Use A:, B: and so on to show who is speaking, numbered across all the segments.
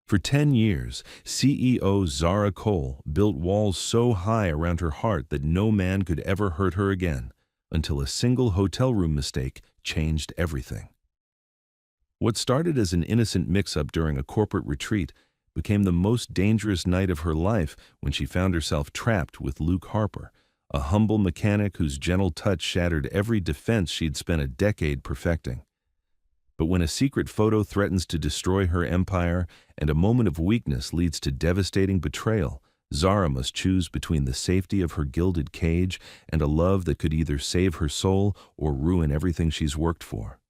A: For 10 years, CEO Zara Cole built walls so high around her heart that no man could ever hurt her again, until a single hotel room mistake changed everything. What started as an innocent mix-up during a corporate retreat became the most dangerous night of her life when she found herself trapped with Luke Harper, a humble mechanic whose gentle touch shattered every defense she'd spent a decade perfecting. But when a secret photo threatens to destroy her empire and a moment of weakness leads to devastating betrayal, Zara must choose between the safety of her gilded cage and a love that could either save her soul or ruin everything she's worked for.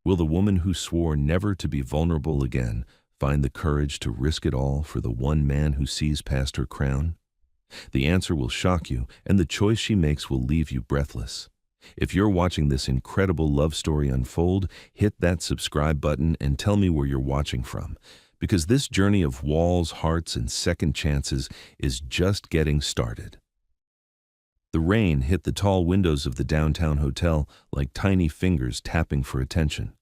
A: Will the woman who swore never to be vulnerable again find the courage to risk it all for the one man who sees past her crown? The answer will shock you, and the choice she makes will leave you breathless. If you're watching this incredible love story unfold, hit that subscribe button and tell me where you're watching from, because this journey of walls, hearts, and second chances is just getting started. The rain hit the tall windows of the downtown hotel like tiny fingers tapping for attention.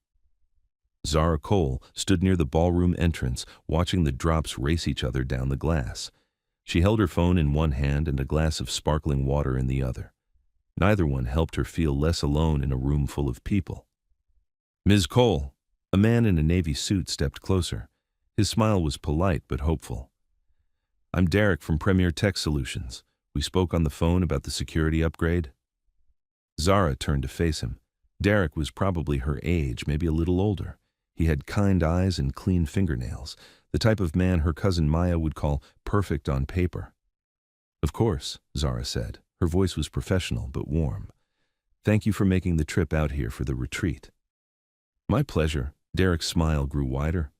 A: Zara Cole stood near the ballroom entrance, watching the drops race each other down the glass. She held her phone in one hand and a glass of sparkling water in the other. Neither one helped her feel less alone in a room full of people. "Ms. Cole," a man in a navy suit stepped closer. His smile was polite but hopeful. "I'm Derek from Premier Tech Solutions. We spoke on the phone about the security upgrade." Zara turned to face him. Derek was probably her age, maybe a little older. He had kind eyes and clean fingernails, the type of man her cousin Maya would call perfect on paper. "Of course," Zara said. Her voice was professional but warm. "Thank you for making the trip out here for the retreat." "My pleasure." Derek's smile grew wider.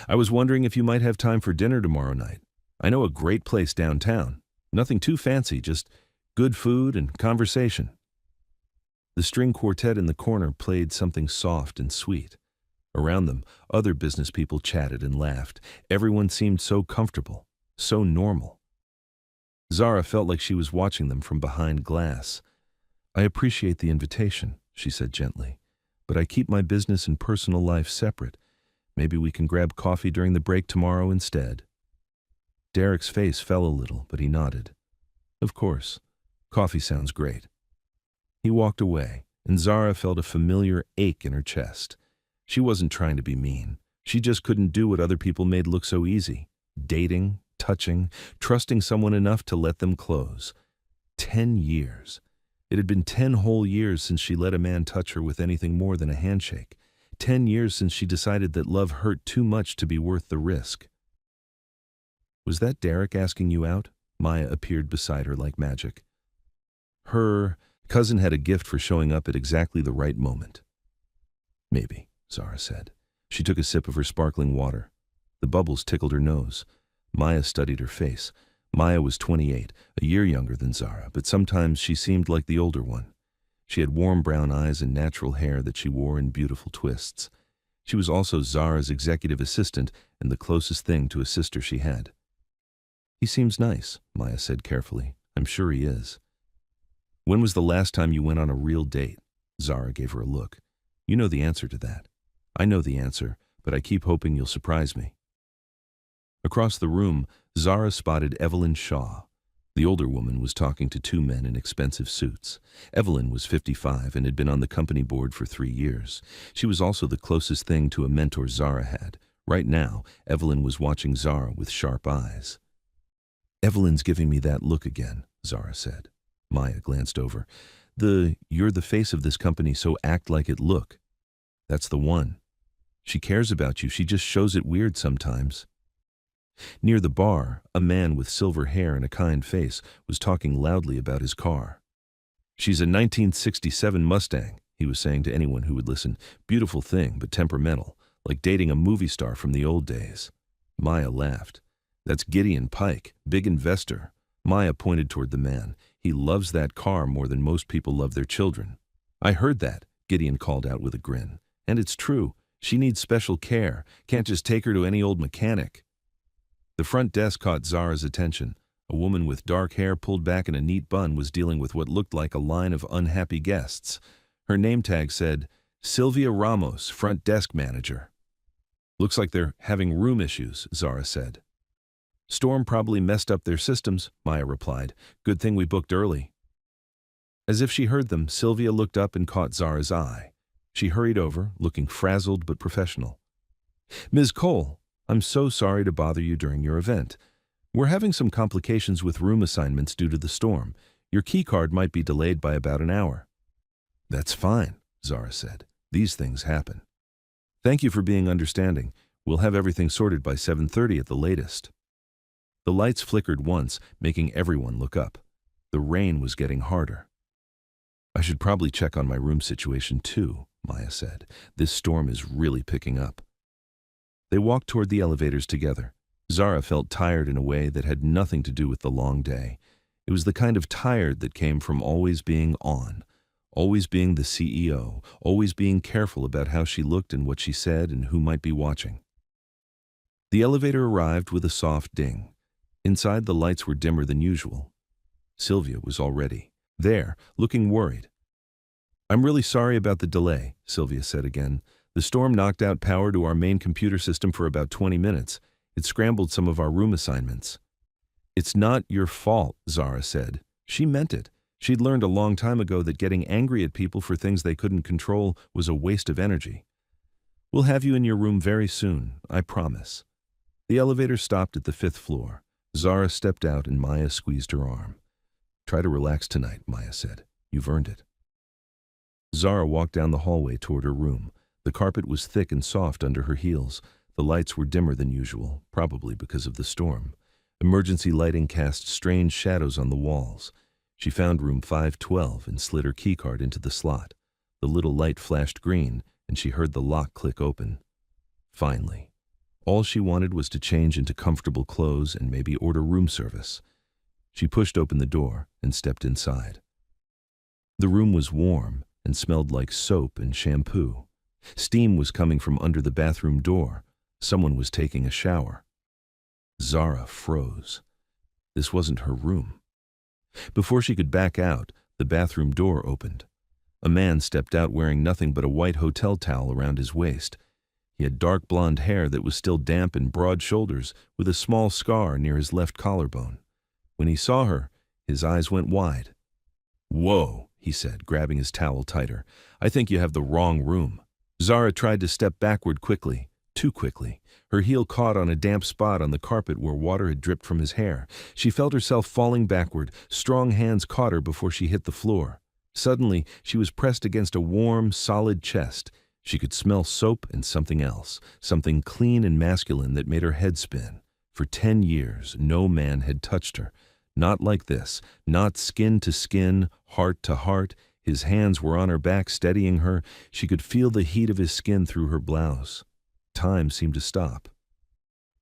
A: "I was wondering if you might have time for dinner tomorrow night. I know a great place downtown. Nothing too fancy, just good food and conversation." The string quartet in the corner played something soft and sweet. Around them, other business people chatted and laughed. Everyone seemed so comfortable, so normal. Zara felt like she was watching them from behind glass. "I appreciate the invitation," she said gently, "but I keep my business and personal life separate. Maybe we can grab coffee during the break tomorrow instead." Derek's face fell a little, but he nodded. "Of course. Coffee sounds great." He walked away, and Zara felt a familiar ache in her chest. She wasn't trying to be mean. She just couldn't do what other people made look so easy. Dating, touching, trusting someone enough to let them close. 10 years. It had been 10 whole years since she let a man touch her with anything more than a handshake. 10 years since she decided that love hurt too much to be worth the risk. "Was that Derek asking you out?" Maya appeared beside her like magic. Her cousin had a gift for showing up at exactly the right moment. "Maybe," Zara said. She took a sip of her sparkling water. The bubbles tickled her nose. Maya studied her face. Maya was 28, a year younger than Zara, but sometimes she seemed like the older one. She had warm brown eyes and natural hair that she wore in beautiful twists. She was also Zara's executive assistant and the closest thing to a sister she had. "He seems nice," Maya said carefully. "I'm sure he is." "When was the last time you went on a real date?" Zara gave her a look. "You know the answer to that." "I know the answer, but I keep hoping you'll surprise me." Across the room, Zara spotted Evelyn Shaw. The older woman was talking to two men in expensive suits. Evelyn was 55 and had been on the company board for 3 years. She was also the closest thing to a mentor Zara had. Right now, Evelyn was watching Zara with sharp eyes. "Evelyn's giving me that look again," Zara said. Maya glanced over. "You're the face of this company, so act like it look." "That's the one. She cares about you, she just shows it weird sometimes." Near the bar, a man with silver hair and a kind face was talking loudly about his car. "She's a 1967 Mustang," he was saying to anyone who would listen. "Beautiful thing, but temperamental, like dating a movie star from the old days." Maya laughed. "That's Gideon Pike, big investor." Maya pointed toward the man. "He loves that car more than most people love their children." "I heard that," Gideon called out with a grin. "And it's true. She needs special care. Can't just take her to any old mechanic." The front desk caught Zara's attention. A woman with dark hair pulled back in a neat bun was dealing with what looked like a line of unhappy guests. Her name tag said, "Sylvia Ramos, front desk manager." Looks like they're having room issues, Zara said. Storm probably messed up their systems, Maya replied. Good thing we booked early. As if she heard them, Sylvia looked up and caught Zara's eye. She hurried over, looking frazzled but professional. Ms. Cole, I'm so sorry to bother you during your event. We're having some complications with room assignments due to the storm. Your keycard might be delayed by about an hour. That's fine, Zara said. These things happen. Thank you for being understanding. We'll have everything sorted by 7:30 at the latest. The lights flickered once, making everyone look up. The rain was getting harder. I should probably check on my room situation too, Maya said. This storm is really picking up. They walked toward the elevators together. Zara felt tired in a way that had nothing to do with the long day. It was the kind of tired that came from always being on, always being the CEO, always being careful about how she looked and what she said and who might be watching. The elevator arrived with a soft ding. Inside, the lights were dimmer than usual. Sylvia was already there, looking worried. I'm really sorry about the delay, Sylvia said again. The storm knocked out power to our main computer system for about 20 minutes. It scrambled some of our room assignments. It's not your fault, Zara said. She meant it. She'd learned a long time ago that getting angry at people for things they couldn't control was a waste of energy. We'll have you in your room very soon, I promise. The elevator stopped at the 5th floor. Zara stepped out and Maya squeezed her arm. Try to relax tonight, Maya said. You've earned it. Zara walked down the hallway toward her room. The carpet was thick and soft under her heels. The lights were dimmer than usual, probably because of the storm. Emergency lighting cast strange shadows on the walls. She found room 512 and slid her keycard into the slot. The little light flashed green, and she heard the lock click open. Finally. All she wanted was to change into comfortable clothes and maybe order room service. She pushed open the door and stepped inside. The room was warm and smelled like soap and shampoo. Steam was coming from under the bathroom door. Someone was taking a shower. Zara froze. This wasn't her room. Before she could back out, the bathroom door opened. A man stepped out wearing nothing but a white hotel towel around his waist. He had dark blonde hair that was still damp and broad shoulders, with a small scar near his left collarbone. When he saw her, his eyes went wide. Whoa, he said, grabbing his towel tighter. I think you have the wrong room. Zara tried to step backward quickly, too quickly. Her heel caught on a damp spot on the carpet where water had dripped from his hair. She felt herself falling backward. Strong hands caught her before she hit the floor. Suddenly, she was pressed against a warm, solid chest. She could smell soap and something else, something clean and masculine that made her head spin. For 10 years, no man had touched her. Not like this, not skin to skin, heart to heart. His hands were on her back, steadying her. She could feel the heat of his skin through her blouse. Time seemed to stop.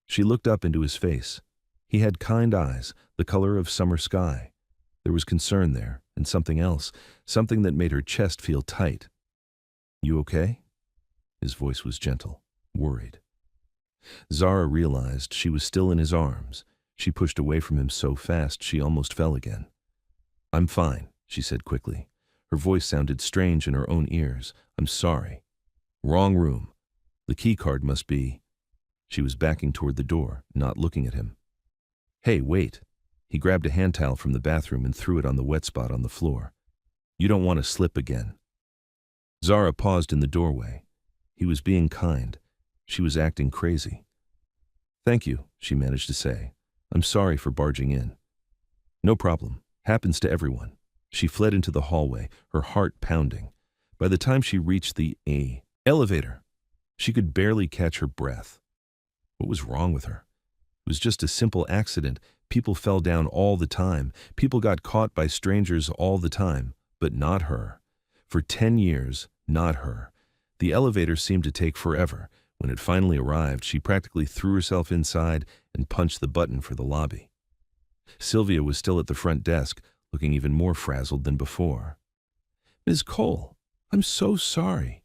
A: She looked up into his face. He had kind eyes, the color of summer sky. There was concern there, and something else, something that made her chest feel tight. You okay? His voice was gentle, worried. Zara realized she was still in his arms. She pushed away from him so fast she almost fell again. I'm fine, she said quickly. Her voice sounded strange in her own ears. I'm sorry. Wrong room. The key card must be... She was backing toward the door, not looking at him. Hey, wait. He grabbed a hand towel from the bathroom and threw it on the wet spot on the floor. You don't want to slip again. Zara paused in the doorway. He was being kind. She was acting crazy. Thank you, she managed to say. I'm sorry for barging in. No problem. Happens to everyone. She fled into the hallway, her heart pounding. By the time she reached the elevator, she could barely catch her breath. What was wrong with her? It was just a simple accident. People fell down all the time. People got caught by strangers all the time, but not her. For 10 years, not her. The elevator seemed to take forever. When it finally arrived, she practically threw herself inside and punched the button for the lobby. Sylvia was still at the front desk, looking even more frazzled than before. Ms. Cole, I'm so sorry.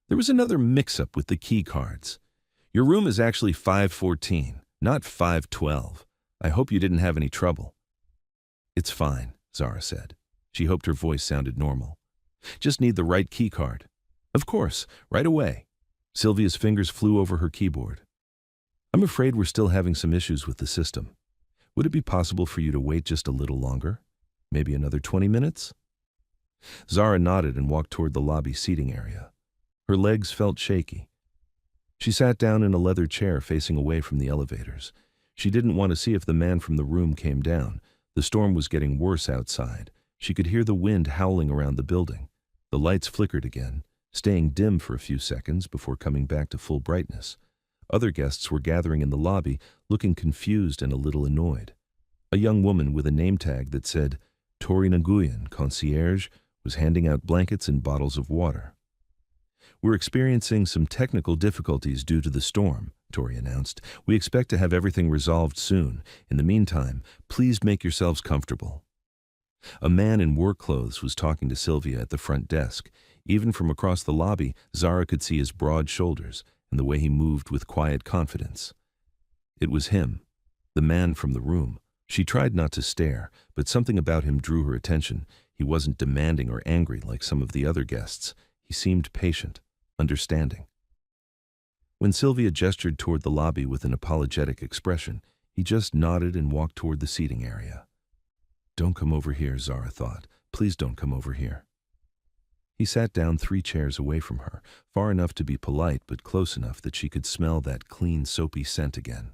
A: There was another mix-up with the key cards. Your room is actually 514, not 512. I hope you didn't have any trouble. It's fine, Zara said. She hoped her voice sounded normal. Just need the right key card. Of course, right away. Sylvia's fingers flew over her keyboard. I'm afraid we're still having some issues with the system. Would it be possible for you to wait just a little longer? Maybe another 20 minutes? Zara nodded and walked toward the lobby seating area. Her legs felt shaky. She sat down in a leather chair facing away from the elevators. She didn't want to see if the man from the room came down. The storm was getting worse outside. She could hear the wind howling around the building. The lights flickered again, staying dim for a few seconds before coming back to full brightness. Other guests were gathering in the lobby, looking confused and a little annoyed. A young woman with a name tag that said, Tori Nguyen, concierge, was handing out blankets and bottles of water. We're experiencing some technical difficulties due to the storm, Tori announced. We expect to have everything resolved soon. In the meantime, please make yourselves comfortable. A man in work clothes was talking to Sylvia at the front desk. Even from across the lobby, Zara could see his broad shoulders and the way he moved with quiet confidence. It was him, the man from the room. She tried not to stare, but something about him drew her attention. He wasn't demanding or angry like some of the other guests. He seemed patient, understanding. When Sylvia gestured toward the lobby with an apologetic expression, he just nodded and walked toward the seating area. Don't come over here, Zara thought. Please don't come over here. He sat down 3 chairs away from her, far enough to be polite but close enough that she could smell that clean, soapy scent again.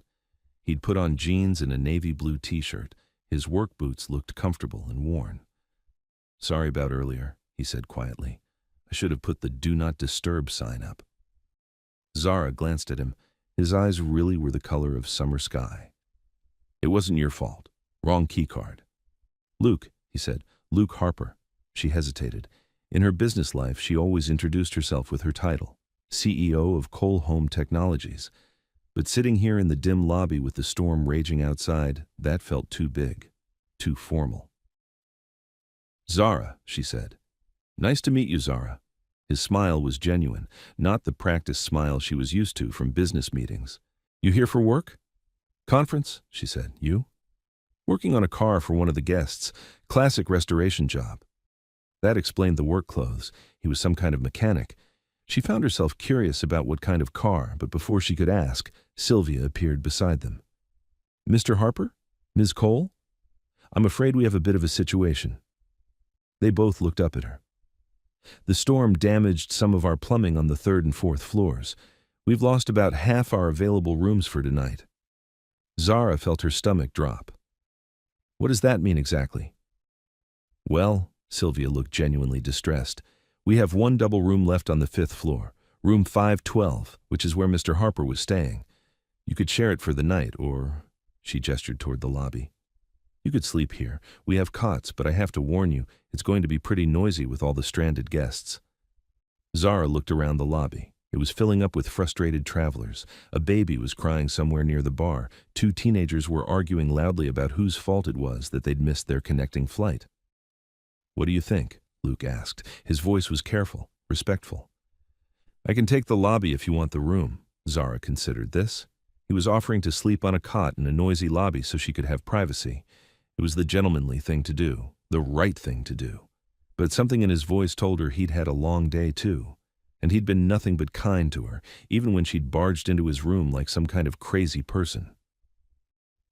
A: He'd put on jeans and a navy blue t-shirt. His work boots looked comfortable and worn. Sorry about earlier, he said quietly. I should have put the Do Not Disturb sign up. Zara glanced at him. His eyes really were the color of summer sky. It wasn't your fault. Wrong keycard. Luke, he said. Luke Harper. She hesitated. In her business life, she always introduced herself with her title, CEO of Cole Home Technologies. But sitting here in the dim lobby with the storm raging outside, that felt too big, too formal. Zara, she said. Nice to meet you, Zara. His smile was genuine, not the practiced smile she was used to from business meetings. You here for work? Conference, she said. You? Working on a car for one of the guests. Classic restoration job. That explained the work clothes. He was some kind of mechanic. She found herself curious about what kind of car, but before she could ask, Sylvia appeared beside them. Mr. Harper? Ms. Cole? I'm afraid we have a bit of a situation. They both looked up at her. The storm damaged some of our plumbing on the 3rd and 4th floors. We've lost about half our available rooms for tonight. Zara felt her stomach drop. What does that mean exactly? Well, Sylvia looked genuinely distressed. We have one double room left on the 5th floor, room 512, which is where Mr. Harper was staying. You could share it for the night, or... She gestured toward the lobby. You could sleep here. We have cots, but I have to warn you, it's going to be pretty noisy with all the stranded guests. Zara looked around the lobby. It was filling up with frustrated travelers. A baby was crying somewhere near the bar. 2 teenagers were arguing loudly about whose fault it was that they'd missed their connecting flight. What do you think? Luke asked. His voice was careful, respectful. I can take the lobby if you want the room. Zara considered this. He was offering to sleep on a cot in a noisy lobby so she could have privacy. It was the gentlemanly thing to do, the right thing to do. But something in his voice told her he'd had a long day too. And he'd been nothing but kind to her, even when she'd barged into his room like some kind of crazy person.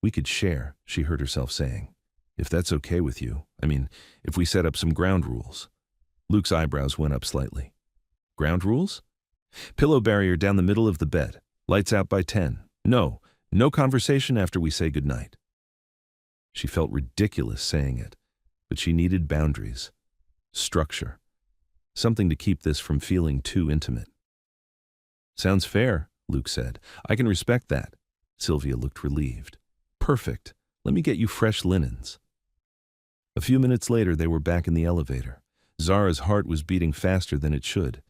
A: We could share, she heard herself saying. If that's okay with you. I mean, if we set up some ground rules. Luke's eyebrows went up slightly. Ground rules? Pillow barrier down the middle of the bed. Lights out by 10. No conversation after we say goodnight. She felt ridiculous saying it, but she needed boundaries. Structure. Something to keep this from feeling too intimate. Sounds fair, Luke said. I can respect that. Sylvia looked relieved. Perfect. Let me get you fresh linens. A few minutes later, they were back in the elevator. Zara's heart was beating faster than it should.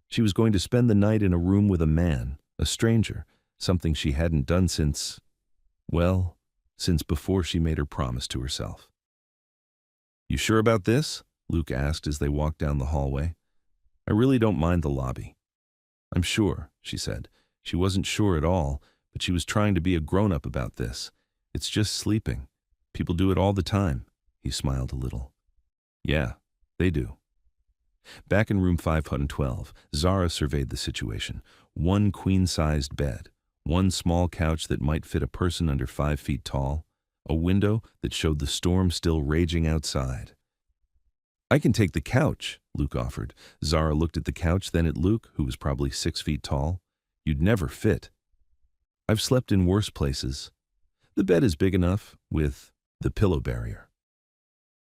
A: She was going to spend the night in a room with a man, a stranger, something she hadn't done since before she made her promise to herself. You sure about this? Luke asked as they walked down the hallway. I really don't mind the lobby. I'm sure, she said. She wasn't sure at all, but she was trying to be a grown-up about this. It's just sleeping. People do it all the time. He smiled a little. Yeah, they do. Back in room 512, Zara surveyed the situation. one queen-sized bed, one small couch that might fit a person under 5 feet tall, a window that showed the storm still raging outside. "I can take the couch," Luke offered. Zara looked at the couch, then at Luke, who was probably 6 feet tall. "You'd never fit." "I've slept in worse places." "The bed is big enough," with the pillow barrier.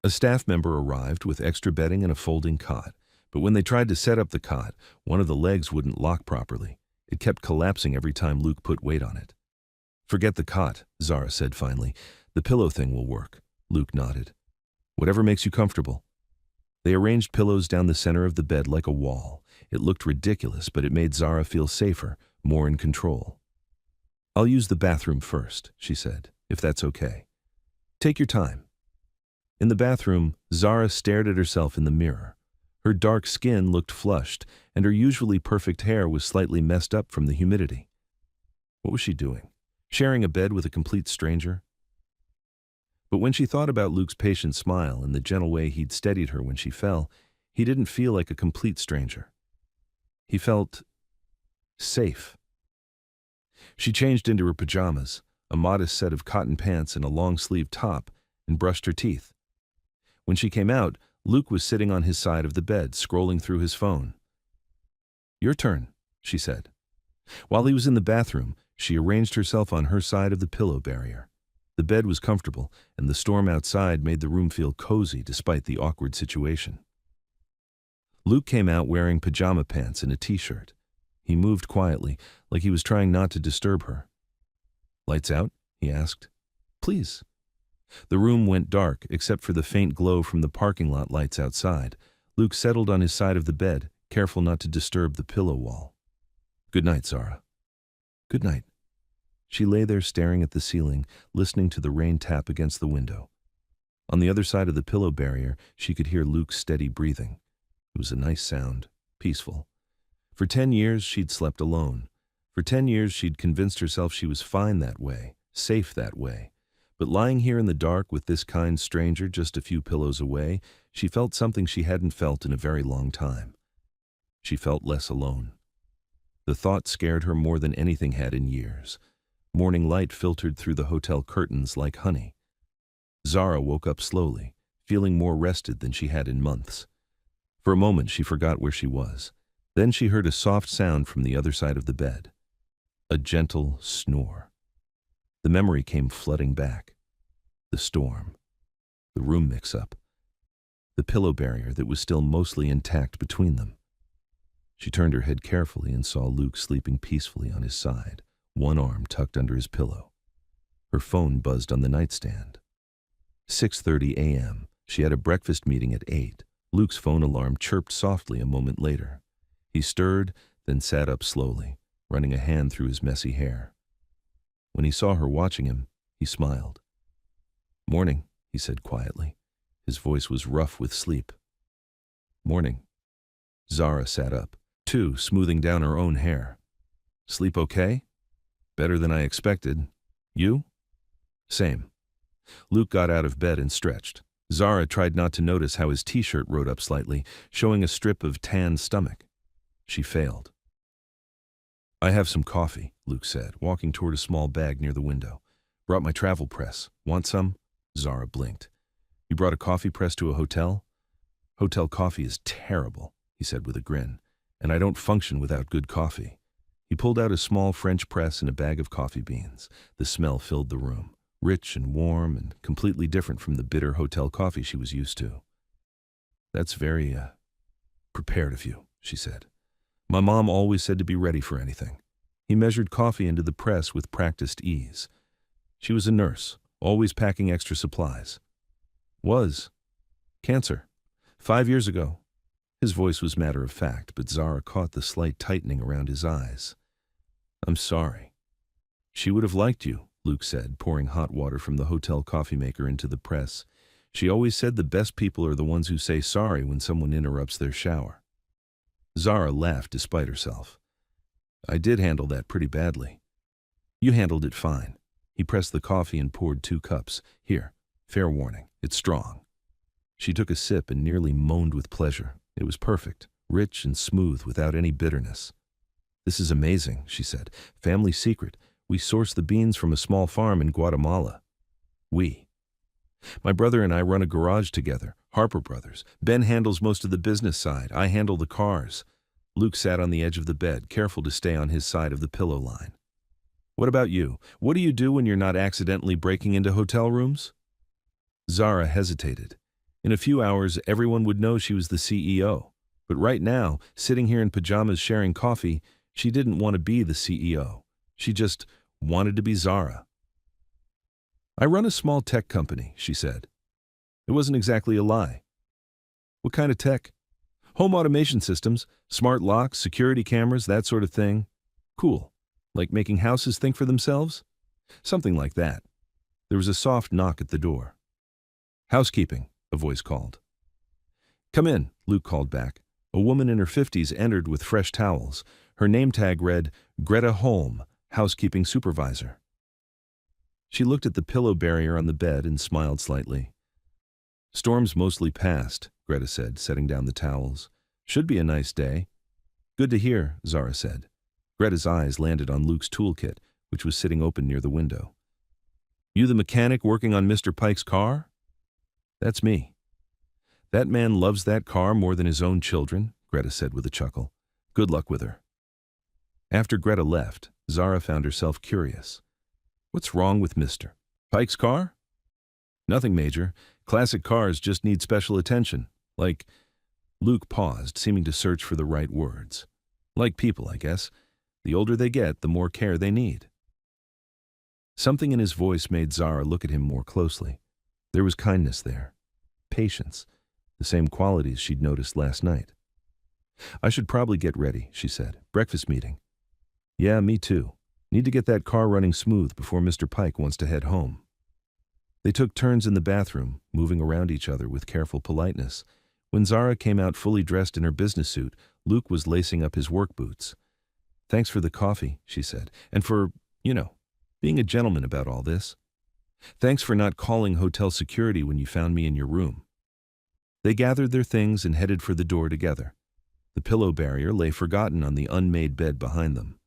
A: A staff member arrived with extra bedding and a folding cot, but when they tried to set up the cot, one of the legs wouldn't lock properly. It kept collapsing every time Luke put weight on it. "Forget the cot," Zara said finally. "The pillow thing will work." Luke nodded. "Whatever makes you comfortable." They arranged pillows down the center of the bed like a wall. It looked ridiculous, but it made Zara feel safer, more in control. "I'll use the bathroom first," she said, "if that's okay." "Take your time." In the bathroom, Zara stared at herself in the mirror. Her dark skin looked flushed, and her usually perfect hair was slightly messed up from the humidity. What was she doing? Sharing a bed with a complete stranger? But when she thought about Luke's patient smile and the gentle way he'd steadied her when she fell, he didn't feel like a complete stranger. He felt safe. She changed into her pajamas, a modest set of cotton pants and a long-sleeved top, and brushed her teeth. When she came out, Luke was sitting on his side of the bed, scrolling through his phone. "Your turn," she said. While he was in the bathroom, she arranged herself on her side of the pillow barrier. The bed was comfortable, and the storm outside made the room feel cozy despite the awkward situation. Luke came out wearing pajama pants and a t-shirt. He moved quietly, like he was trying not to disturb her. "Lights out?" he asked. "Please." The room went dark, except for the faint glow from the parking lot lights outside. Luke settled on his side of the bed, careful not to disturb the pillow wall. "Good night, Zara." "Good night." She lay there staring at the ceiling, listening to the rain tap against the window. On the other side of the pillow barrier, she could hear Luke's steady breathing. It was a nice sound, peaceful. For 10 years, she'd slept alone. For 10 years, she'd convinced herself she was fine that way, safe that way. But lying here in the dark with this kind stranger just a few pillows away, she felt something she hadn't felt in a very long time. She felt less alone. The thought scared her more than anything had in years. Morning light filtered through the hotel curtains like honey. Zara woke up slowly, feeling more rested than she had in months. For a moment, she forgot where she was. Then she heard a soft sound from the other side of the bed. A gentle snore. The memory came flooding back. The storm. The room mix-up. The pillow barrier that was still mostly intact between them. She turned her head carefully and saw Luke sleeping peacefully on his side, one arm tucked under his pillow. Her phone buzzed on the nightstand. 6:30 a.m. She had a breakfast meeting at 8. Luke's phone alarm chirped softly a moment later. He stirred, then sat up slowly, running a hand through his messy hair. When he saw her watching him, he smiled. "Morning," he said quietly. His voice was rough with sleep. "Morning." Zara sat up, too, smoothing down her own hair. "Sleep okay?" "Better than I expected. You?" "Same." Luke got out of bed and stretched. Zara tried not to notice how his t-shirt rode up slightly, showing a strip of tanned stomach. She failed. "I have some coffee," Luke said, walking toward a small bag near the window. "Brought my travel press. Want some?" Zara blinked. "You brought a coffee press to a hotel?" "Hotel coffee is terrible," he said with a grin, "and I don't function without good coffee." He pulled out a small French press and a bag of coffee beans. The smell filled the room, rich and warm and completely different from the bitter hotel coffee she was used to. "That's very, prepared of you," she said. "My mom always said to be ready for anything." He measured coffee into the press with practiced ease. She was a nurse, always packing extra supplies. "Was. Cancer. 5 years ago." His voice was matter-of-fact, but Zara caught the slight tightening around his eyes. "I'm sorry." "She would have liked you," Luke said, pouring hot water from the hotel coffee maker into the press. "She always said the best people are the ones who say sorry when someone interrupts their shower." Zara laughed despite herself. "I did handle that pretty badly." "You handled it fine." He pressed the coffee and poured 2 cups. "Here, fair warning, it's strong." She took a sip and nearly moaned with pleasure. It was perfect, rich and smooth without any bitterness. This is amazing, she said. Family secret. We source the beans from a small farm in Guatemala. We. My brother and I run a garage together, Harper Brothers. Ben handles most of the business side. I handle the cars. Luke sat on the edge of the bed, careful to stay on his side of the pillow line. What about you? What do you do when you're not accidentally breaking into hotel rooms? Zara hesitated. In a few hours, everyone would know she was the CEO. But right now, sitting here in pajamas sharing coffee, she didn't want to be the CEO. She just wanted to be Zara. I run a small tech company, she said. It wasn't exactly a lie. What kind of tech? Home automation systems, smart locks, security cameras, that sort of thing. Cool. Like making houses think for themselves? Something like that. There was a soft knock at the door. Housekeeping, a voice called. Come in, Luke called back. A woman in her 50s entered with fresh towels. Her name tag read, Greta Holm, housekeeping supervisor. She looked at the pillow barrier on the bed and smiled slightly. Storm's mostly past, Greta said, setting down the towels. Should be a nice day. Good to hear, Zara said. Greta's eyes landed on Luke's toolkit, which was sitting open near the window. You the mechanic working on Mr. Pike's car? That's me. That man loves that car more than his own children, Greta said with a chuckle. Good luck with her. After Greta left, Zara found herself curious. What's wrong with Mr. Pike's car? Nothing major. Classic cars just need special attention. Like, Luke paused, seeming to search for the right words. Like people, I guess. The older they get, the more care they need. Something in his voice made Zara look at him more closely. There was kindness there. Patience. The same qualities she'd noticed last night. I should probably get ready, she said. Breakfast meeting. Yeah, me too. Need to get that car running smooth before Mr. Pike wants to head home. They took turns in the bathroom, moving around each other with careful politeness. When Zara came out fully dressed in her business suit, Luke was lacing up his work boots. Thanks for the coffee, she said, and for, being a gentleman about all this. Thanks for not calling hotel security when you found me in your room. They gathered their things and headed for the door together. The pillow barrier lay forgotten on the unmade bed behind them.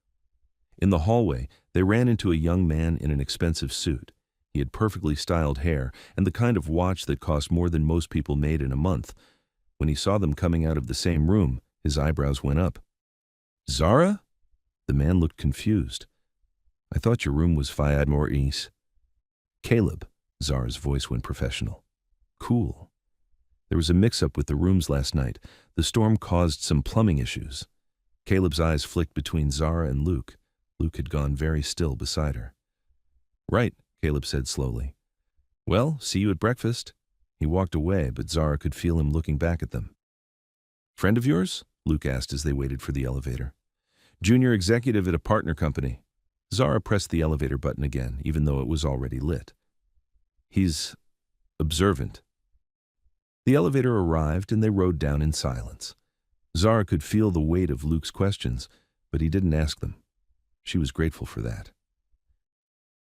A: In the hallway, they ran into a young man in an expensive suit. He had perfectly styled hair and the kind of watch that cost more than most people made in a month. When he saw them coming out of the same room, his eyebrows went up. Zara? The man looked confused. I thought your room was Fayad Maurice. Caleb, Zara's voice went professional. Cool. There was a mix-up with the rooms last night. The storm caused some plumbing issues. Caleb's eyes flicked between Zara and Luke. Luke had gone very still beside her. Right, Caleb said slowly. Well, see you at breakfast. He walked away, but Zara could feel him looking back at them. Friend of yours? Luke asked as they waited for the elevator. Junior executive at a partner company. Zara pressed the elevator button again, even though it was already lit. He's observant. The elevator arrived and they rode down in silence. Zara could feel the weight of Luke's questions, but he didn't ask them. She was grateful for that.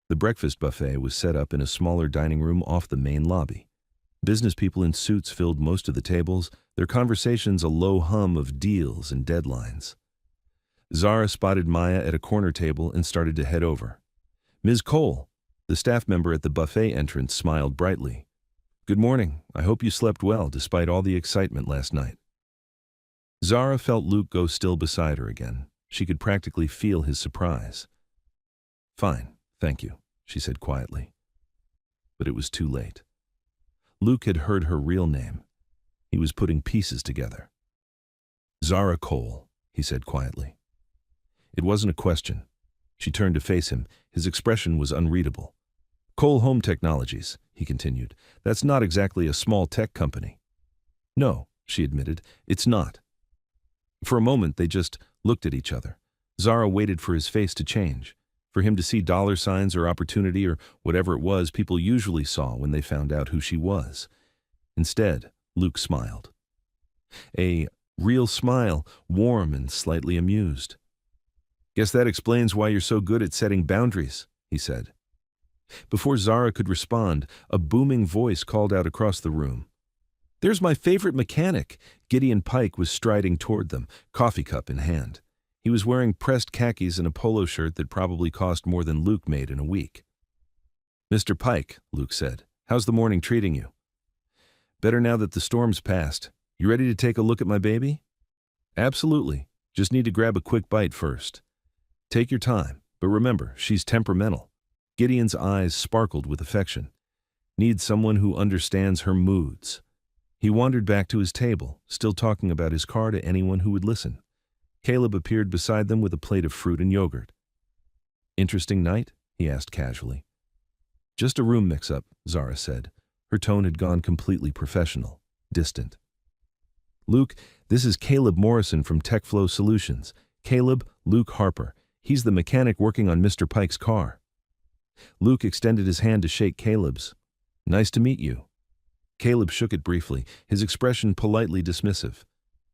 A: The breakfast buffet was set up in a smaller dining room off the main lobby. Business people in suits filled most of the tables, their conversations a low hum of deals and deadlines. Zara spotted Maya at a corner table and started to head over. Ms. Cole, the staff member at the buffet entrance, smiled brightly. Good morning. I hope you slept well despite all the excitement last night. Zara felt Luke go still beside her again. She could practically feel his surprise. Fine, thank you, she said quietly. But it was too late. Luke had heard her real name. He was putting pieces together. Zara Cole, he said quietly. It wasn't a question. She turned to face him. His expression was unreadable. Cole Home Technologies, he continued. That's not exactly a small tech company. No, she admitted, it's not. For a moment, they just looked at each other. Zara waited for his face to change, for him to see dollar signs or opportunity or whatever it was people usually saw when they found out who she was. Instead, Luke smiled. A real smile, warm and slightly amused. Guess that explains why you're so good at setting boundaries, he said. Before Zara could respond, a booming voice called out across the room. There's my favorite mechanic. Gideon Pike was striding toward them, coffee cup in hand. He was wearing pressed khakis and a polo shirt that probably cost more than Luke made in a week. "Mr. Pike," Luke said, "how's the morning treating you?" "Better now that the storm's passed. You ready to take a look at my baby?" "Absolutely. Just need to grab a quick bite first." "Take your time, but remember, she's temperamental." Gideon's eyes sparkled with affection. "Needs someone who understands her moods." He wandered back to his table, still talking about his car to anyone who would listen. Caleb appeared beside them with a plate of fruit and yogurt. "Interesting night?" he asked casually. "Just a room mix-up," Zara said. Her tone had gone completely professional, distant. "Luke, this is Caleb Morrison from TechFlow Solutions. Caleb, Luke Harper. He's the mechanic working on Mr. Pike's car." Luke extended his hand to shake Caleb's. "Nice to meet you." Caleb shook it briefly, his expression politely dismissive.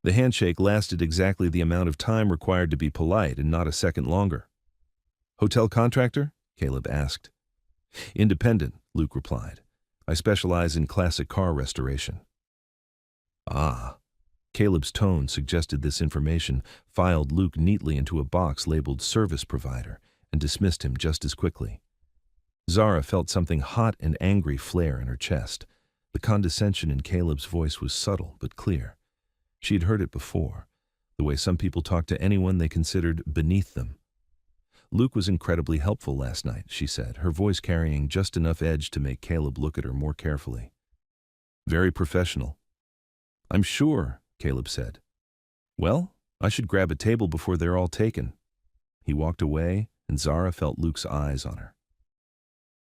A: The handshake lasted exactly the amount of time required to be polite and not a second longer. "Hotel contractor?" Caleb asked. "Independent," Luke replied. "I specialize in classic car restoration." "Ah." Caleb's tone suggested this information filed Luke neatly into a box labeled service provider and dismissed him just as quickly. Zara felt something hot and angry flare in her chest. The condescension in Caleb's voice was subtle but clear. She had heard it before, the way some people talked to anyone they considered beneath them. "Luke was incredibly helpful last night," she said, her voice carrying just enough edge to make Caleb look at her more carefully. "Very professional." "I'm sure," Caleb said. "Well, I should grab a table before they're all taken." He walked away, and Zara felt Luke's eyes on her.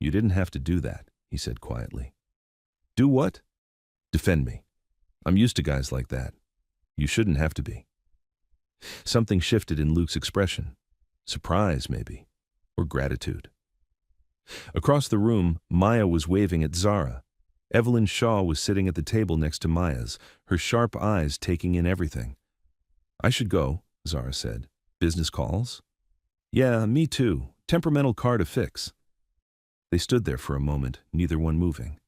A: "You didn't have to do that," he said quietly. "Do what?" "Defend me. I'm used to guys like that. You shouldn't have to be." Something shifted in Luke's expression. Surprise, maybe, or gratitude. Across the room, Maya was waving at Zara. Evelyn Shaw was sitting at the table next to Maya's, her sharp eyes taking in everything. "I should go," Zara said. "Business calls?" "Yeah, me too. Temperamental car to fix." They stood there for a moment, neither one moving.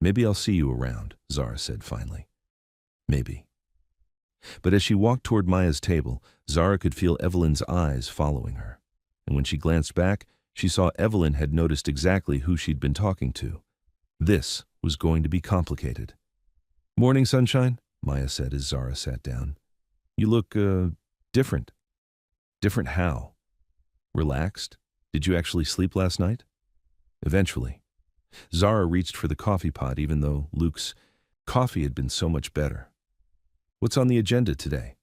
A: "Maybe I'll see you around," Zara said finally. "Maybe." But as she walked toward Maya's table, Zara could feel Evelyn's eyes following her. And when she glanced back, she saw Evelyn had noticed exactly who she'd been talking to. This was going to be complicated. "Morning, sunshine," Maya said as Zara sat down. "You look, different." "Different how?" "Relaxed? Did you actually sleep last night?" "Eventually." Zara reached for the coffee pot even though Luke's coffee had been so much better. "What's on the agenda today?"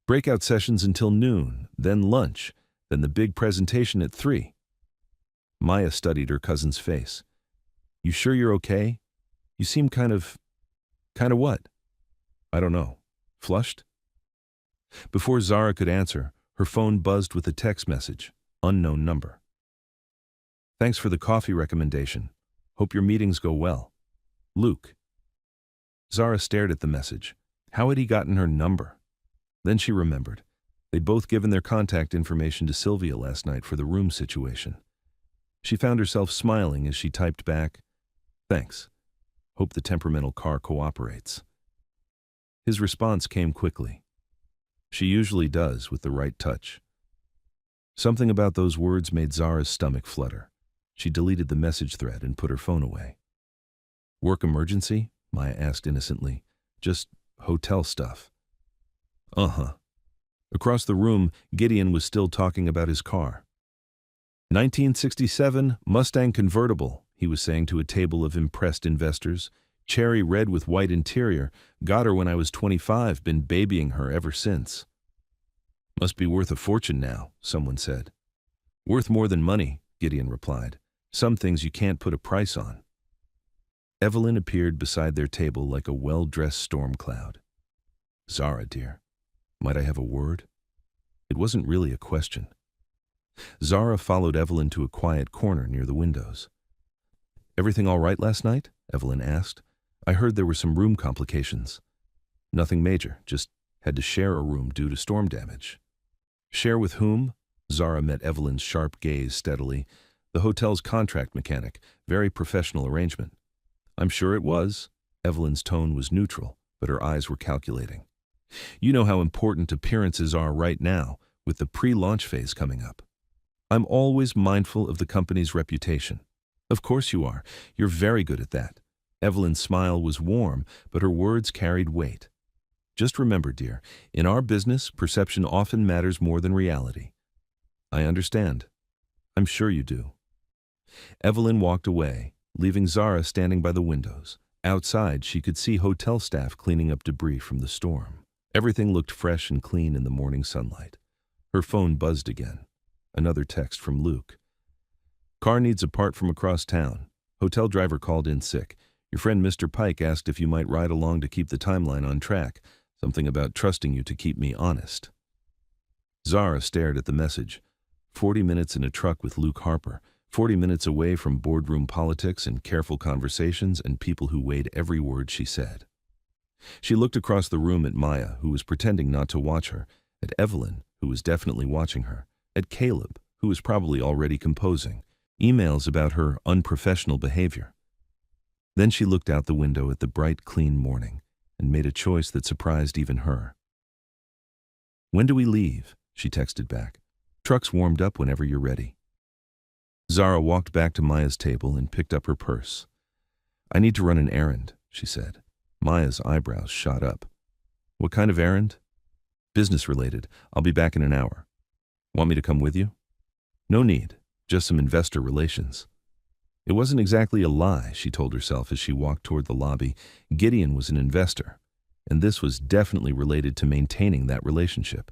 A: "Breakout sessions until noon, then lunch, then the big presentation at 3. Maya studied her cousin's face. "You sure you're okay? You seem kind of what?" "I don't know. Flushed?" Before Zara could answer, her phone buzzed with a text message, unknown number. "Thanks for the coffee recommendation. Hope your meetings go well. Luke." Zara stared at the message. How had he gotten her number? Then she remembered. They'd both given their contact information to Sylvia last night for the room situation. She found herself smiling as she typed back, "Thanks. Hope the temperamental car cooperates." His response came quickly. She usually does with the right touch. Something about those words made Zara's stomach flutter. She deleted the message thread and put her phone away. "Work emergency?" Maya asked innocently. "Just hotel stuff." "Uh-huh." Across the room, Gideon was still talking about his car. 1967 Mustang convertible, he was saying to a table of impressed investors. "Cherry red with white interior. Got her when I was 25, been babying her ever since." "Must be worth a fortune now," someone said. "Worth more than money," Gideon replied. "Some things you can't put a price on." Evelyn appeared beside their table like a well-dressed storm cloud. "Zara, dear, might I have a word?" It wasn't really a question. Zara followed Evelyn to a quiet corner near the windows. "Everything all right last night?" Evelyn asked. "I heard there were some room complications." "Nothing major, just had to share a room due to storm damage." "Share with whom?" Zara met Evelyn's sharp gaze steadily. "The hotel's contract mechanic. Very professional arrangement." "I'm sure it was." Evelyn's tone was neutral, but her eyes were calculating. You know how important appearances are right now, with the pre-launch phase coming up. I'm always mindful of the company's reputation. Of course you are. You're very good at that. Evelyn's smile was warm, but her words carried weight. Just remember, dear, in our business, perception often matters more than reality. I understand. I'm sure you do. Evelyn walked away, leaving Zara standing by the windows. Outside, she could see hotel staff cleaning up debris from the storm. Everything looked fresh and clean in the morning sunlight. Her phone buzzed again. Another text from Luke. Car needs a part from across town. Hotel driver called in sick. Your friend Mr. Pike asked if you might ride along to keep the timeline on track. Something about trusting you to keep me honest. Zara stared at the message. 40 minutes in a truck with Luke Harper. 40 minutes away from boardroom politics and careful conversations and people who weighed every word she said. She looked across the room at Maya, who was pretending not to watch her, at Evelyn, who was definitely watching her, at Caleb, who was probably already composing emails about her unprofessional behavior. Then she looked out the window at the bright, clean morning and made a choice that surprised even her. When do we leave? She texted back. Truck's warmed up whenever you're ready. Zara walked back to Maya's table and picked up her purse. I need to run an errand, she said. Maya's eyebrows shot up. What kind of errand? Business related. I'll be back in an hour. Want me to come with you? No need. Just some investor relations. It wasn't exactly a lie, she told herself as she walked toward the lobby. Gideon was an investor, and this was definitely related to maintaining that relationship.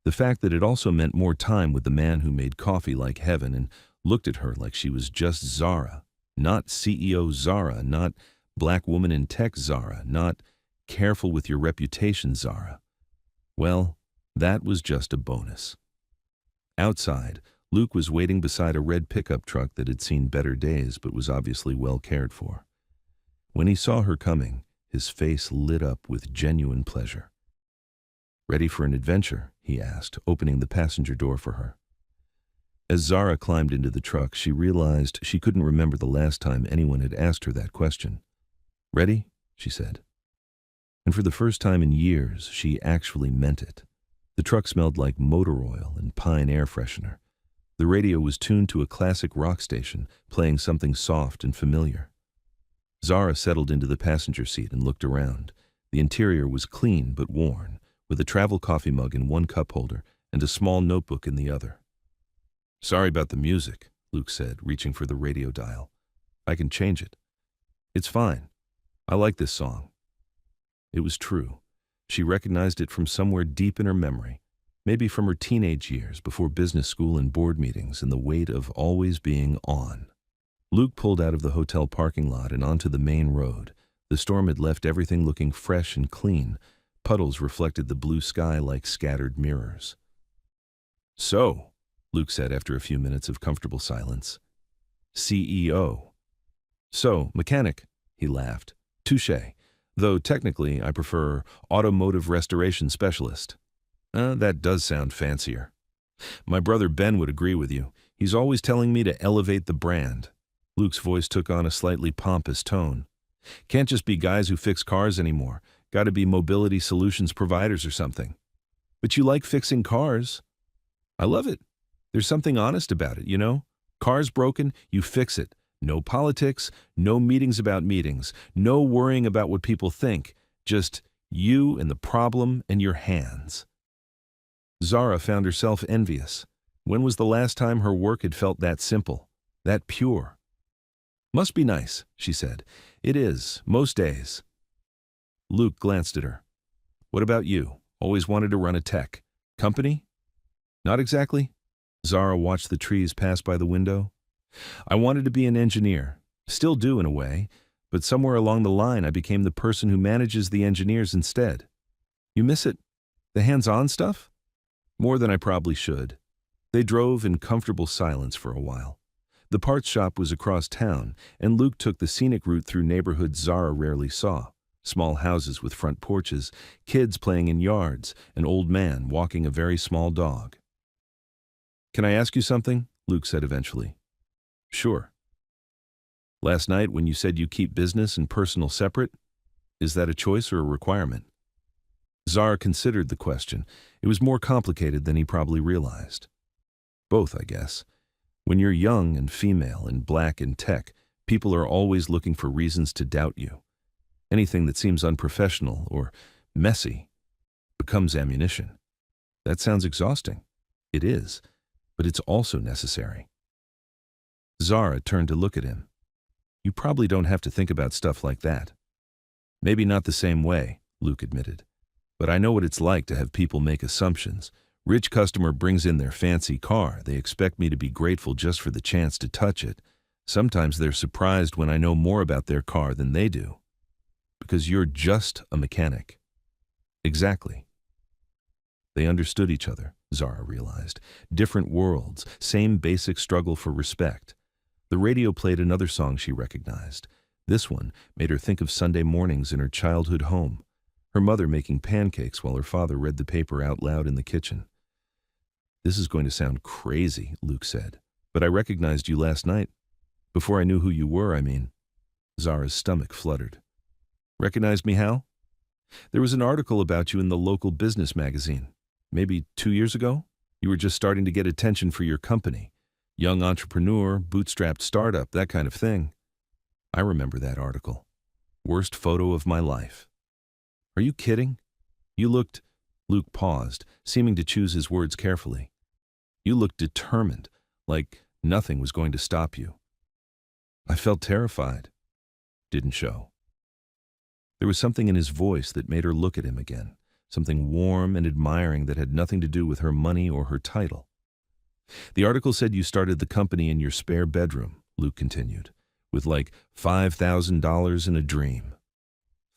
A: The fact that it also meant more time with the man who made coffee like heaven and looked at her like she was just Zara, not CEO Zara, not black woman in tech Zara, not careful with your reputation Zara. Well, that was just a bonus. Outside, Luke was waiting beside a red pickup truck that had seen better days but was obviously well cared for. When he saw her coming, his face lit up with genuine pleasure. Ready for an adventure? He asked, opening the passenger door for her. As Zara climbed into the truck, she realized she couldn't remember the last time anyone had asked her that question. Ready? She said. And for the first time in years, she actually meant it. The truck smelled like motor oil and pine air freshener. The radio was tuned to a classic rock station, playing something soft and familiar. Zara settled into the passenger seat and looked around. The interior was clean but worn, with a travel coffee mug in one cup holder and a small notebook in the other. Sorry about the music, Luke said, reaching for the radio dial. I can change it. It's fine. I like this song. It was true. She recognized it from somewhere deep in her memory, maybe from her teenage years before business school and board meetings and the weight of always being on. Luke pulled out of the hotel parking lot and onto the main road. The storm had left everything looking fresh and clean. Puddles reflected the blue sky like scattered mirrors. So, Luke said after a few minutes of comfortable silence. CEO. So, mechanic, he laughed. Touché. Though technically I prefer automotive restoration specialist. That does sound fancier. My brother Ben would agree with you. He's always telling me to elevate the brand. Luke's voice took on a slightly pompous tone. Can't just be guys who fix cars anymore. Got to be mobility solutions providers or something. But you like fixing cars. I love it. There's something honest about it, you know? Car's broken, you fix it. No politics, no meetings about meetings, no worrying about what people think. Just you and the problem and your hands. Zara found herself envious. When was the last time her work had felt that simple, that pure? Must be nice, she said. It is, most days. Luke glanced at her. What about you? Always wanted to run a tech company? Not exactly. Zara watched the trees pass by the window. I wanted to be an engineer, still do in a way, but somewhere along the line I became the person who manages the engineers instead. You miss it? The hands-on stuff? More than I probably should. They drove in comfortable silence for a while. The parts shop was across town, and Luke took the scenic route through neighborhoods Zara rarely saw. Small houses with front porches, kids playing in yards, an old man walking a very small dog. Can I ask you something? Luke said eventually. Sure. Last night when you said you keep business and personal separate, is that a choice or a requirement? Zara considered the question. It was more complicated than he probably realized. Both, I guess. When you're young and female and black in tech, people are always looking for reasons to doubt you. Anything that seems unprofessional or messy becomes ammunition. That sounds exhausting. It is, but it's also necessary. Zara turned to look at him. You probably don't have to think about stuff like that. Maybe not the same way, Luke admitted. But I know what it's like to have people make assumptions. Rich customer brings in their fancy car. They expect me to be grateful just for the chance to touch it. Sometimes they're surprised when I know more about their car than they do. Because you're just a mechanic. Exactly. They understood each other, Zara realized. Different worlds, same basic struggle for respect. The radio played another song she recognized. This one made her think of Sunday mornings in her childhood home. Her mother making pancakes while her father read the paper out loud in the kitchen. This is going to sound crazy, Luke said, but I recognized you last night. Before I knew who you were, I mean. Zara's stomach fluttered. Recognized me how? There was an article about you in the local business magazine. Maybe 2 years ago? You were just starting to get attention for your company. Young entrepreneur, bootstrapped startup, that kind of thing. I remember that article. Worst photo of my life. Are you kidding? You looked... Luke paused, seeming to choose his words carefully. You looked determined, like nothing was going to stop you. I felt terrified. Didn't show. There was something in his voice that made her look at him again, something warm and admiring that had nothing to do with her money or her title. The article said you started the company in your spare bedroom, Luke continued, with like $5,000 in a dream.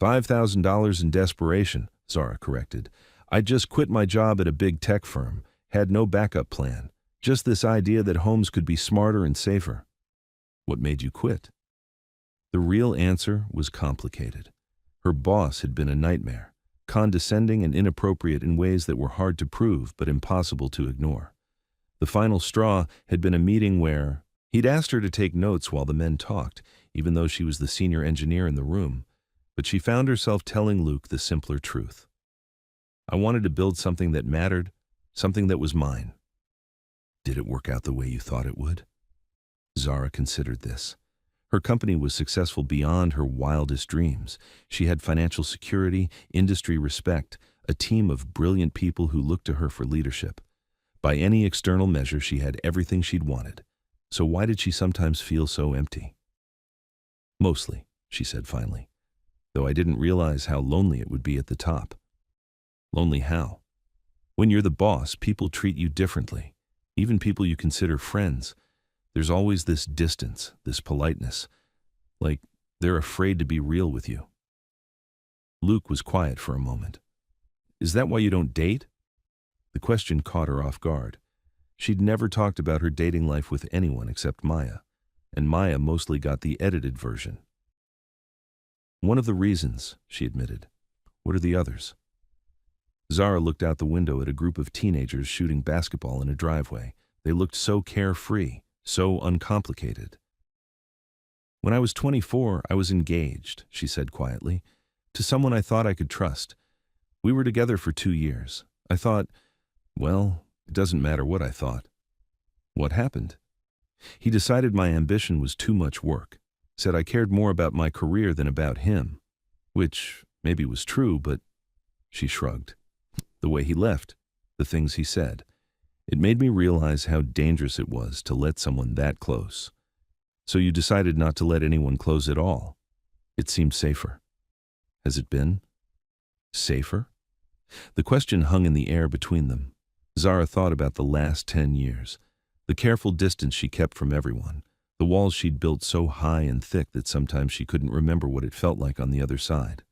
A: $5,000 in desperation, Zara corrected. I just quit my job at a big tech firm, had no backup plan, just this idea that homes could be smarter and safer. What made you quit? The real answer was complicated. Her boss had been a nightmare, condescending and inappropriate in ways that were hard to prove but impossible to ignore. The final straw had been a meeting where he'd asked her to take notes while the men talked, even though she was the senior engineer in the room, but she found herself telling Luke the simpler truth. I wanted to build something that mattered, something that was mine. Did it work out the way you thought it would? Zara considered this. Her company was successful beyond her wildest dreams. She had financial security, industry respect, a team of brilliant people who looked to her for leadership. By any external measure, she had everything she'd wanted. So why did she sometimes feel so empty? Mostly, she said finally, though I didn't realize how lonely it would be at the top. Lonely how? When you're the boss, people treat you differently. Even people you consider friends. There's always this distance, this politeness. Like they're afraid to be real with you. Luke was quiet for a moment. Is that why you don't date? The question caught her off guard. She'd never talked about her dating life with anyone except Maya, and Maya mostly got the edited version. One of the reasons, she admitted. What are the others? Zara looked out the window at a group of teenagers shooting basketball in a driveway. They looked so carefree, so uncomplicated. When I was 24, I was engaged, she said quietly, to someone I thought I could trust. We were together for 2 years. I thought, well, it doesn't matter what I thought. What happened? He decided my ambition was too much work, said I cared more about my career than about him, which maybe was true, but she shrugged. The way he left, the things he said. It made me realize how dangerous it was to let someone that close. So you decided not to let anyone close at all. It seemed safer. Has it been? Safer? The question hung in the air between them. Zara thought about the last 10 years, the careful distance she kept from everyone, the walls she'd built so high and thick that sometimes she couldn't remember what it felt like on the other side.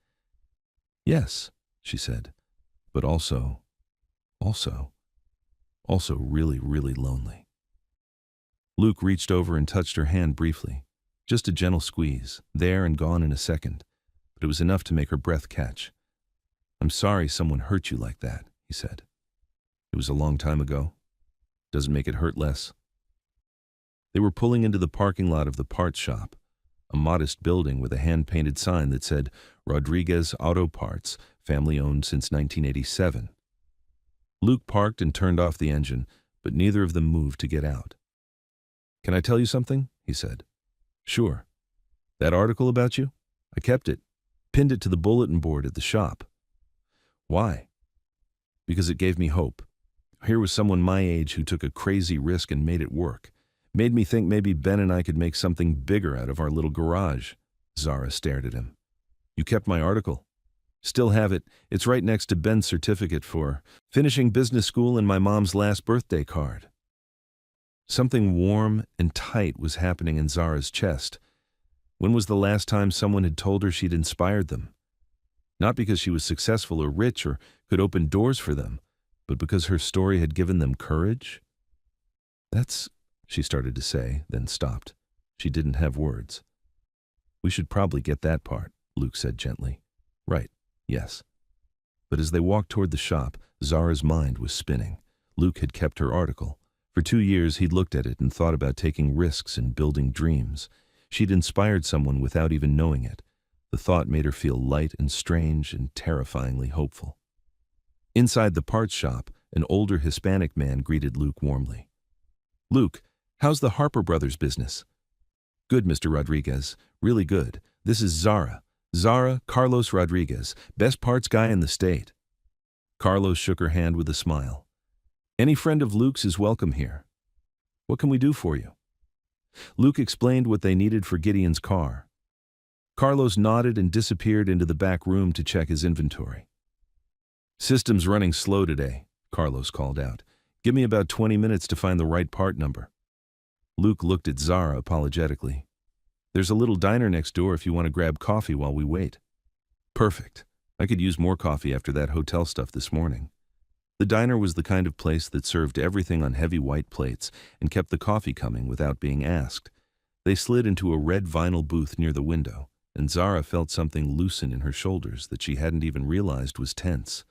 A: Yes, she said, but also really, really lonely. Luke reached over and touched her hand briefly, just a gentle squeeze, there and gone in a second, but it was enough to make her breath catch. I'm sorry someone hurt you like that, he said. It was a long time ago. Doesn't make it hurt less. They were pulling into the parking lot of the parts shop, a modest building with a hand-painted sign that said Rodriguez Auto Parts, family-owned since 1987. Luke parked and turned off the engine, but neither of them moved to get out. "Can I tell you something?" he said. "Sure. That article about you? I kept it, pinned it to the bulletin board at the shop." "Why?" "Because it gave me hope. Here was someone my age who took a crazy risk and made it work. Made me think maybe Ben and I could make something bigger out of our little garage." Zara stared at him. "You kept my article?" "Still have it. It's right next to Ben's certificate for finishing business school and my mom's last birthday card." Something warm and tight was happening in Zara's chest. When was the last time someone had told her she'd inspired them? Not because she was successful or rich or could open doors for them, but because her story had given them courage? "That's," she started to say, then stopped. She didn't have words. "We should probably get that part," Luke said gently. "Right, yes." But as they walked toward the shop, Zara's mind was spinning. Luke had kept her article. For 2 years he'd looked at it and thought about taking risks and building dreams. She'd inspired someone without even knowing it. The thought made her feel light and strange and terrifyingly hopeful. Inside the parts shop, an older Hispanic man greeted Luke warmly. "Luke, how's the Harper Brothers business?" "Good, Mr. Rodriguez. Really good. This is Zara. Zara Carlos Rodriguez, best parts guy in the state." Carlos shook her hand with a smile. "Any friend of Luke's is welcome here. What can we do for you?" Luke explained what they needed for Gideon's car. Carlos nodded and disappeared into the back room to check his inventory. "System's running slow today," Carlos called out. "Give me about 20 minutes to find the right part number." Luke looked at Zara apologetically. "There's a little diner next door if you want to grab coffee while we wait." "Perfect. I could use more coffee after that hotel stuff this morning." The diner was the kind of place that served everything on heavy white plates and kept the coffee coming without being asked. They slid into a red vinyl booth near the window, and Zara felt something loosen in her shoulders that she hadn't even realized was tense.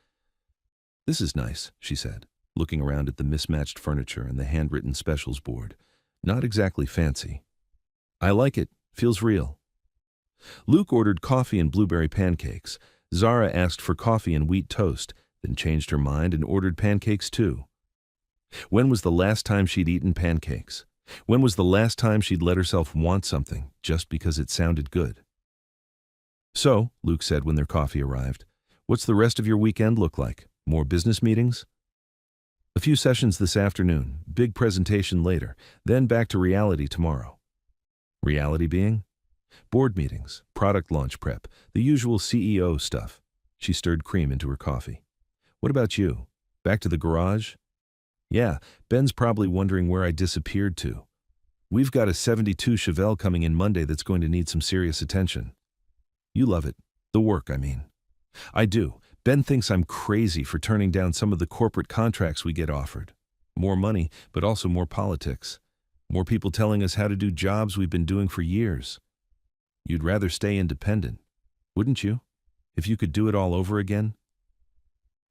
A: "This is nice," she said, looking around at the mismatched furniture and the handwritten specials board. "Not exactly fancy." "I like it. Feels real." Luke ordered coffee and blueberry pancakes. Zara asked for coffee and wheat toast, then changed her mind and ordered pancakes too. When was the last time she'd eaten pancakes? When was the last time she'd let herself want something just because it sounded good? "So," Luke said when their coffee arrived, "what's the rest of your weekend look like? More business meetings?" "A few sessions this afternoon, big presentation later, then back to reality tomorrow." "Reality being?" "Board meetings, product launch prep, the usual CEO stuff." She stirred cream into her coffee. "What about you? Back to the garage?" "Yeah, Ben's probably wondering where I disappeared to. We've got a 72 Chevelle coming in Monday that's going to need some serious attention." "You love it. The work, I mean." "I do. Ben thinks I'm crazy for turning down some of the corporate contracts we get offered. More money, but also more politics. More people telling us how to do jobs we've been doing for years." "You'd rather stay independent, wouldn't you? If you could do it all over again?"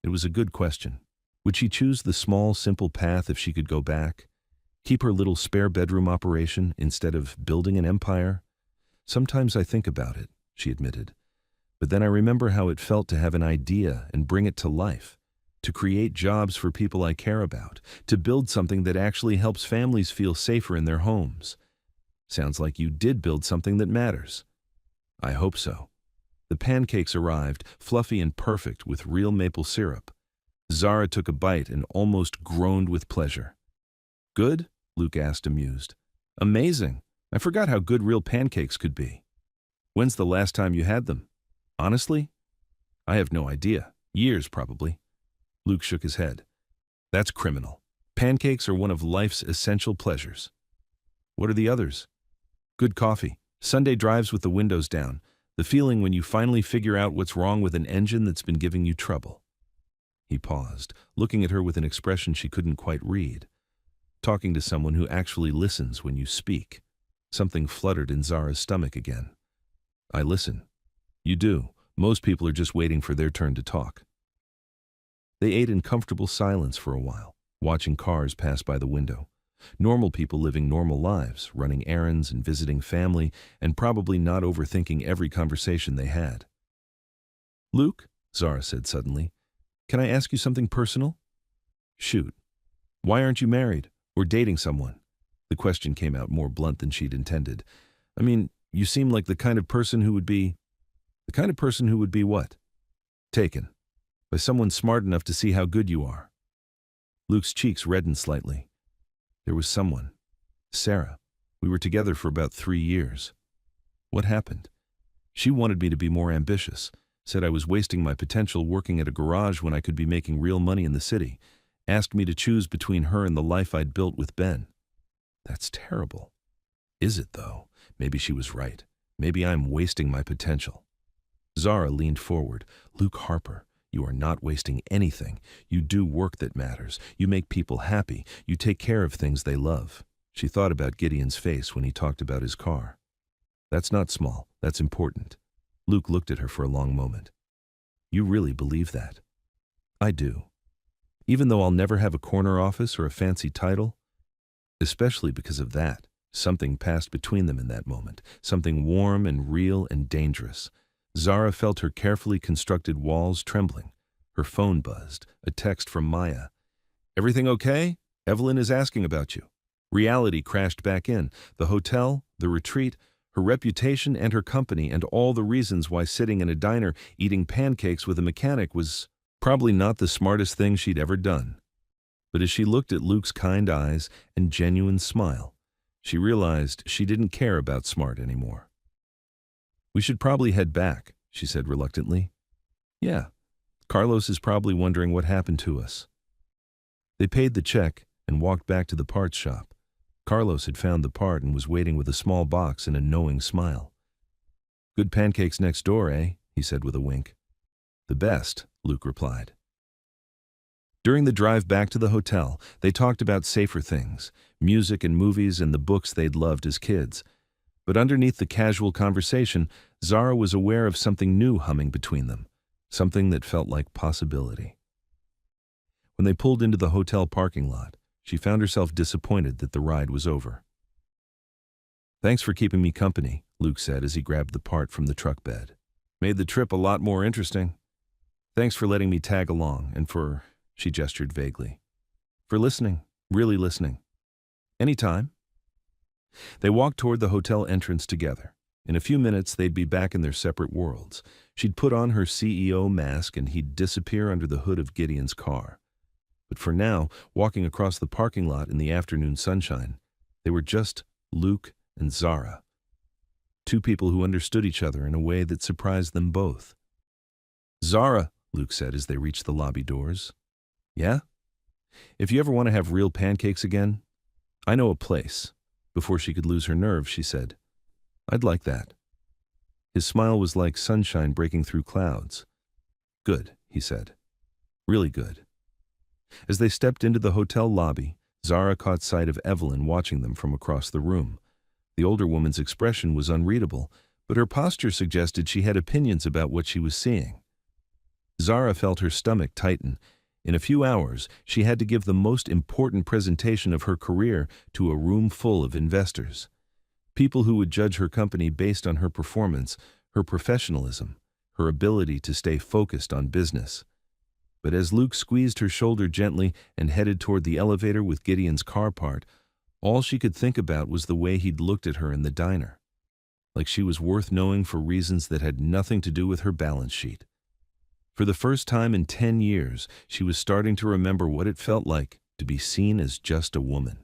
A: It was a good question. Would she choose the small, simple path if she could go back? Keep her little spare bedroom operation instead of building an empire? "Sometimes I think about it," she admitted. "But then I remember how it felt to have an idea and bring it to life, to create jobs for people I care about, to build something that actually helps families feel safer in their homes. Sounds like you did build something that matters." "I hope so." The pancakes arrived, fluffy and perfect with real maple syrup. Zara took a bite and almost groaned with pleasure. "Good?" Luke asked, amused. "Amazing. I forgot how good real pancakes could be." "When's the last time you had them?" "Honestly? I have no idea. Years, probably." Luke shook his head. "That's criminal. Pancakes are one of life's essential pleasures." "What are the others?" "Good coffee, Sunday drives with the windows down, the feeling when you finally figure out what's wrong with an engine that's been giving you trouble." He paused, looking at her with an expression she couldn't quite read. Talking to someone who actually listens when you speak. Something fluttered in Zara's stomach again. "I listen." "You do. Most people are just waiting for their turn to talk." They ate in comfortable silence for a while, watching cars pass by the window. Normal people living normal lives, running errands and visiting family, and probably not overthinking every conversation they had. "Luke, Zara said suddenly. Can I ask you something personal? Shoot. Why aren't you married or dating someone? The question came out more blunt than she'd intended. I mean, you seem like the kind of person who would be... The kind of person who would be what? Taken. By someone smart enough to see how good you are. Luke's cheeks reddened slightly. There was someone. Sarah. We were together for about 3 years. What happened? She wanted me to be more ambitious, said I was wasting my potential working at a garage when I could be making real money in the city, asked me to choose between her and the life I'd built with Ben. That's terrible. Is it, though? Maybe she was right. Maybe I'm wasting my potential. Zara leaned forward. Luke Harper, you are not wasting anything. You do work that matters. You make people happy. You take care of things they love. She thought about Gideon's face when he talked about his car. That's not small. That's important. Luke looked at her for a long moment. You really believe that? I do. Even though I'll never have a corner office or a fancy title? Especially because of that. Something passed between them in that moment. Something warm and real and dangerous. Zara felt her carefully constructed walls trembling. Her phone buzzed. A text from Maya. Everything okay? Evelyn is asking about you. Reality crashed back in. The hotel, the retreat, her reputation and her company, and all the reasons why sitting in a diner eating pancakes with a mechanic was probably not the smartest thing she'd ever done. But as she looked at Luke's kind eyes and genuine smile, she realized she didn't care about smart anymore. We should probably head back, she said reluctantly. Yeah, Carlos is probably wondering what happened to us. They paid the check and walked back to the parts shop. Carlos had found the part and was waiting with a small box and a knowing smile. Good pancakes next door, eh? He said with a wink. The best, Luke replied. During the drive back to the hotel, they talked about safer things, music and movies and the books they'd loved as kids. But underneath the casual conversation, Zara was aware of something new humming between them, something that felt like possibility. When they pulled into the hotel parking lot, she found herself disappointed that the ride was over. Thanks for keeping me company, Luke said as he grabbed the part from the truck bed. Made the trip a lot more interesting. Thanks for letting me tag along and for, she gestured vaguely, for listening, really listening. Anytime. They walked toward the hotel entrance together. In a few minutes, they'd be back in their separate worlds. She'd put on her CEO mask and he'd disappear under the hood of Gideon's car. But for now, walking across the parking lot in the afternoon sunshine, they were just Luke and Zara. Two people who understood each other in a way that surprised them both. Zara, Luke said as they reached the lobby doors. Yeah? If you ever want to have real pancakes again, I know a place. Before she could lose her nerve, she said, I'd like that. His smile was like sunshine breaking through clouds. Good, he said. Really good. As they stepped into the hotel lobby, Zara caught sight of Evelyn watching them from across the room. The older woman's expression was unreadable, but her posture suggested she had opinions about what she was seeing. Zara felt her stomach tighten. In a few hours, she had to give the most important presentation of her career to a room full of investors. People who would judge her company based on her performance, her professionalism, her ability to stay focused on business. But as Luke squeezed her shoulder gently and headed toward the elevator with Gideon's car part, all she could think about was the way he'd looked at her in the diner. Like she was worth knowing for reasons that had nothing to do with her balance sheet. For the first time in 10 years, she was starting to remember what it felt like to be seen as just a woman.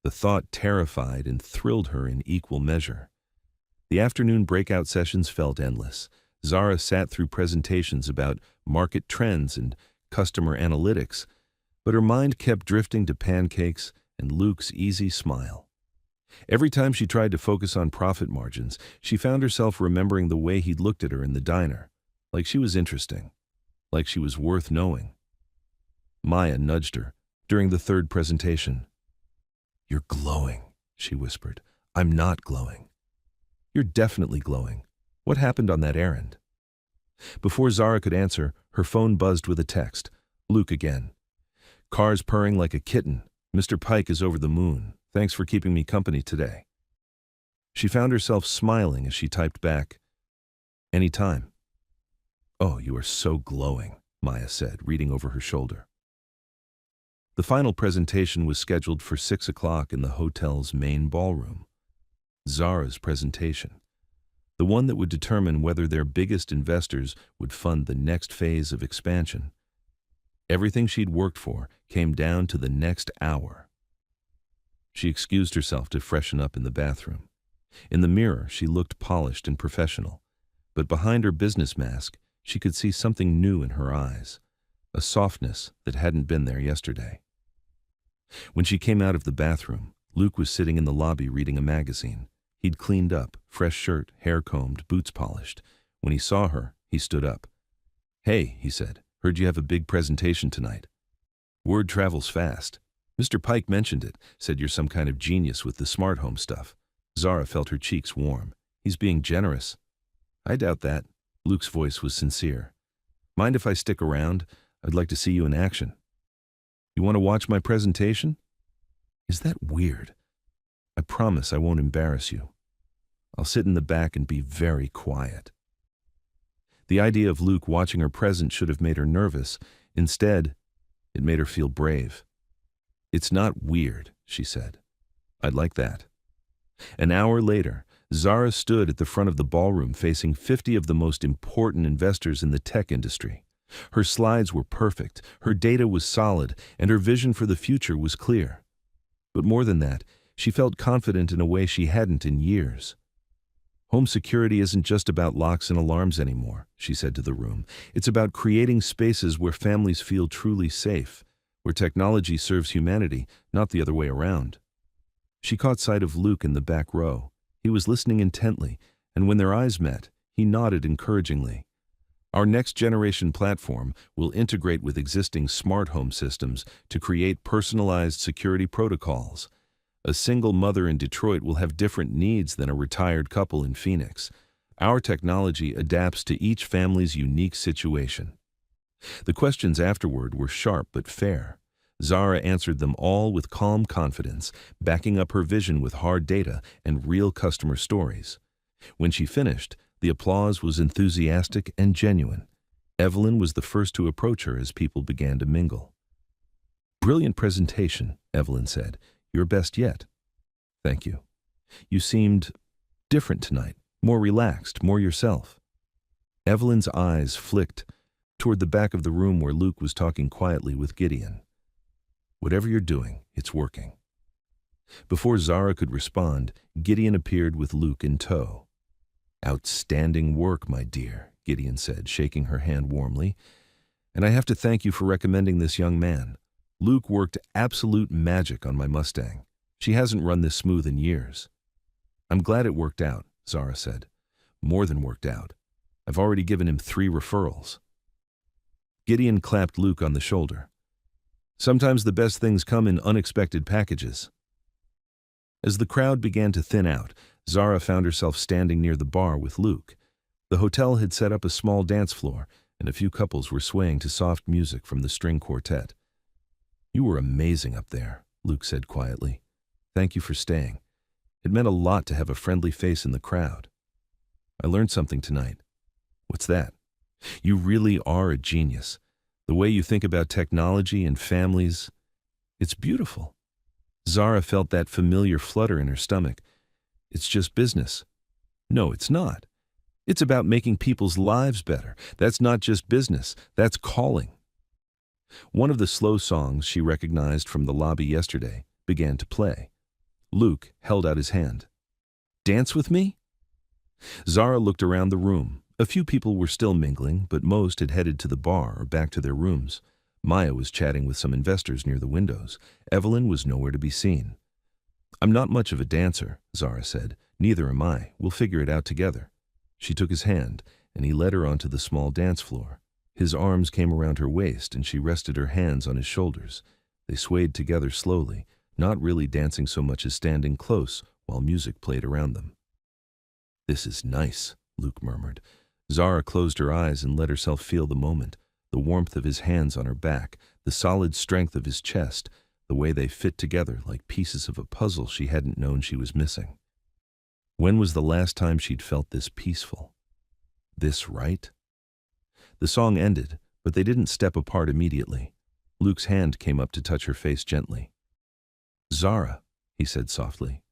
A: The thought terrified and thrilled her in equal measure. The afternoon breakout sessions felt endless. Zara sat through presentations about market trends and customer analytics, but her mind kept drifting to pancakes and Luke's easy smile. Every time she tried to focus on profit margins, she found herself remembering the way he'd looked at her in the diner, like she was interesting, like she was worth knowing. Maya nudged her during the third presentation. You're glowing, she whispered. I'm not glowing. You're definitely glowing. What happened on that errand? Before Zara could answer, her phone buzzed with a text. Luke again. Car's purring like a kitten. Mr. Pike is over the moon. Thanks for keeping me company today. She found herself smiling as she typed back, Anytime. "Oh, you are so glowing," Maya said, reading over her shoulder. The final presentation was scheduled for 6 o'clock in the hotel's main ballroom. Zara's presentation, the one that would determine whether their biggest investors would fund the next phase of expansion. Everything she'd worked for came down to the next hour. She excused herself to freshen up in the bathroom. In the mirror, she looked polished and professional, but behind her business mask, she could see something new in her eyes, a softness that hadn't been there yesterday. When she came out of the bathroom, Luke was sitting in the lobby reading a magazine. He'd cleaned up, fresh shirt, hair combed, boots polished. When he saw her, he stood up. "Hey," he said, "heard you have a big presentation tonight." "Word travels fast. Mr. Pike mentioned it, said you're some kind of genius with the smart home stuff." Zara felt her cheeks warm. "He's being generous." "I doubt that." Luke's voice was sincere. "Mind if I stick around? I'd like to see you in action." "You want to watch my presentation?" "Is that weird? I promise I won't embarrass you. I'll sit in the back and be very quiet." The idea of Luke watching her present should have made her nervous. Instead, it made her feel brave. "It's not weird," she said. "I'd like that." An hour later, Zara stood at the front of the ballroom facing 50 of the most important investors in the tech industry. Her slides were perfect, her data was solid, and her vision for the future was clear. But more than that, she felt confident in a way she hadn't in years. "Home security isn't just about locks and alarms anymore," she said to the room. "It's about creating spaces where families feel truly safe, where technology serves humanity, not the other way around." She caught sight of Luke in the back row. He was listening intently, and when their eyes met, he nodded encouragingly. "Our next-generation platform will integrate with existing smart home systems to create personalized security protocols. A single mother in Detroit will have different needs than a retired couple in Phoenix. Our technology adapts to each family's unique situation." The questions afterward were sharp but fair. Zara answered them all with calm confidence, backing up her vision with hard data and real customer stories. When she finished, the applause was enthusiastic and genuine. Evelyn was the first to approach her as people began to mingle. "Brilliant presentation," Evelyn said. "Your best yet." "Thank you. You seemed different tonight, more relaxed, more yourself." Evelyn's eyes flicked toward the back of the room where Luke was talking quietly with Gideon. "Whatever you're doing, it's working." Before Zara could respond, Gideon appeared with Luke in tow. "Outstanding work, my dear," Gideon said, shaking her hand warmly. "And I have to thank you for recommending this young man. Luke worked absolute magic on my Mustang. She hasn't run this smooth in years." "I'm glad it worked out," Zara said. "More than worked out. I've already given him 3 referrals." Gideon clapped Luke on the shoulder. "Sometimes the best things come in unexpected packages." As the crowd began to thin out, Zara found herself standing near the bar with Luke. The hotel had set up a small dance floor, and a few couples were swaying to soft music from the string quartet. "You were amazing up there," Luke said quietly. "Thank you for staying. It meant a lot to have a friendly face in the crowd." "I learned something tonight." "What's that?" "You really are a genius. The way you think about technology and families, it's beautiful." Zara felt that familiar flutter in her stomach. "It's just business." "No, it's not. It's about making people's lives better. That's not just business, that's calling." One of the slow songs she recognized from the lobby yesterday began to play. Luke held out his hand. "Dance with me?" Zara looked around the room. A few people were still mingling, but most had headed to the bar or back to their rooms. Maya was chatting with some investors near the windows. Evelyn was nowhere to be seen. "I'm not much of a dancer," Zara said. "Neither am I. We'll figure it out together." She took his hand, and he led her onto the small dance floor. His arms came around her waist, and she rested her hands on his shoulders. They swayed together slowly, not really dancing so much as standing close while music played around them. "This is nice," Luke murmured. Zara closed her eyes and let herself feel the moment, the warmth of his hands on her back, the solid strength of his chest, the way they fit together like pieces of a puzzle she hadn't known she was missing. When was the last time she'd felt this peaceful? This right? The song ended, but they didn't step apart immediately. Luke's hand came up to touch her face gently. "Zara," he said softly.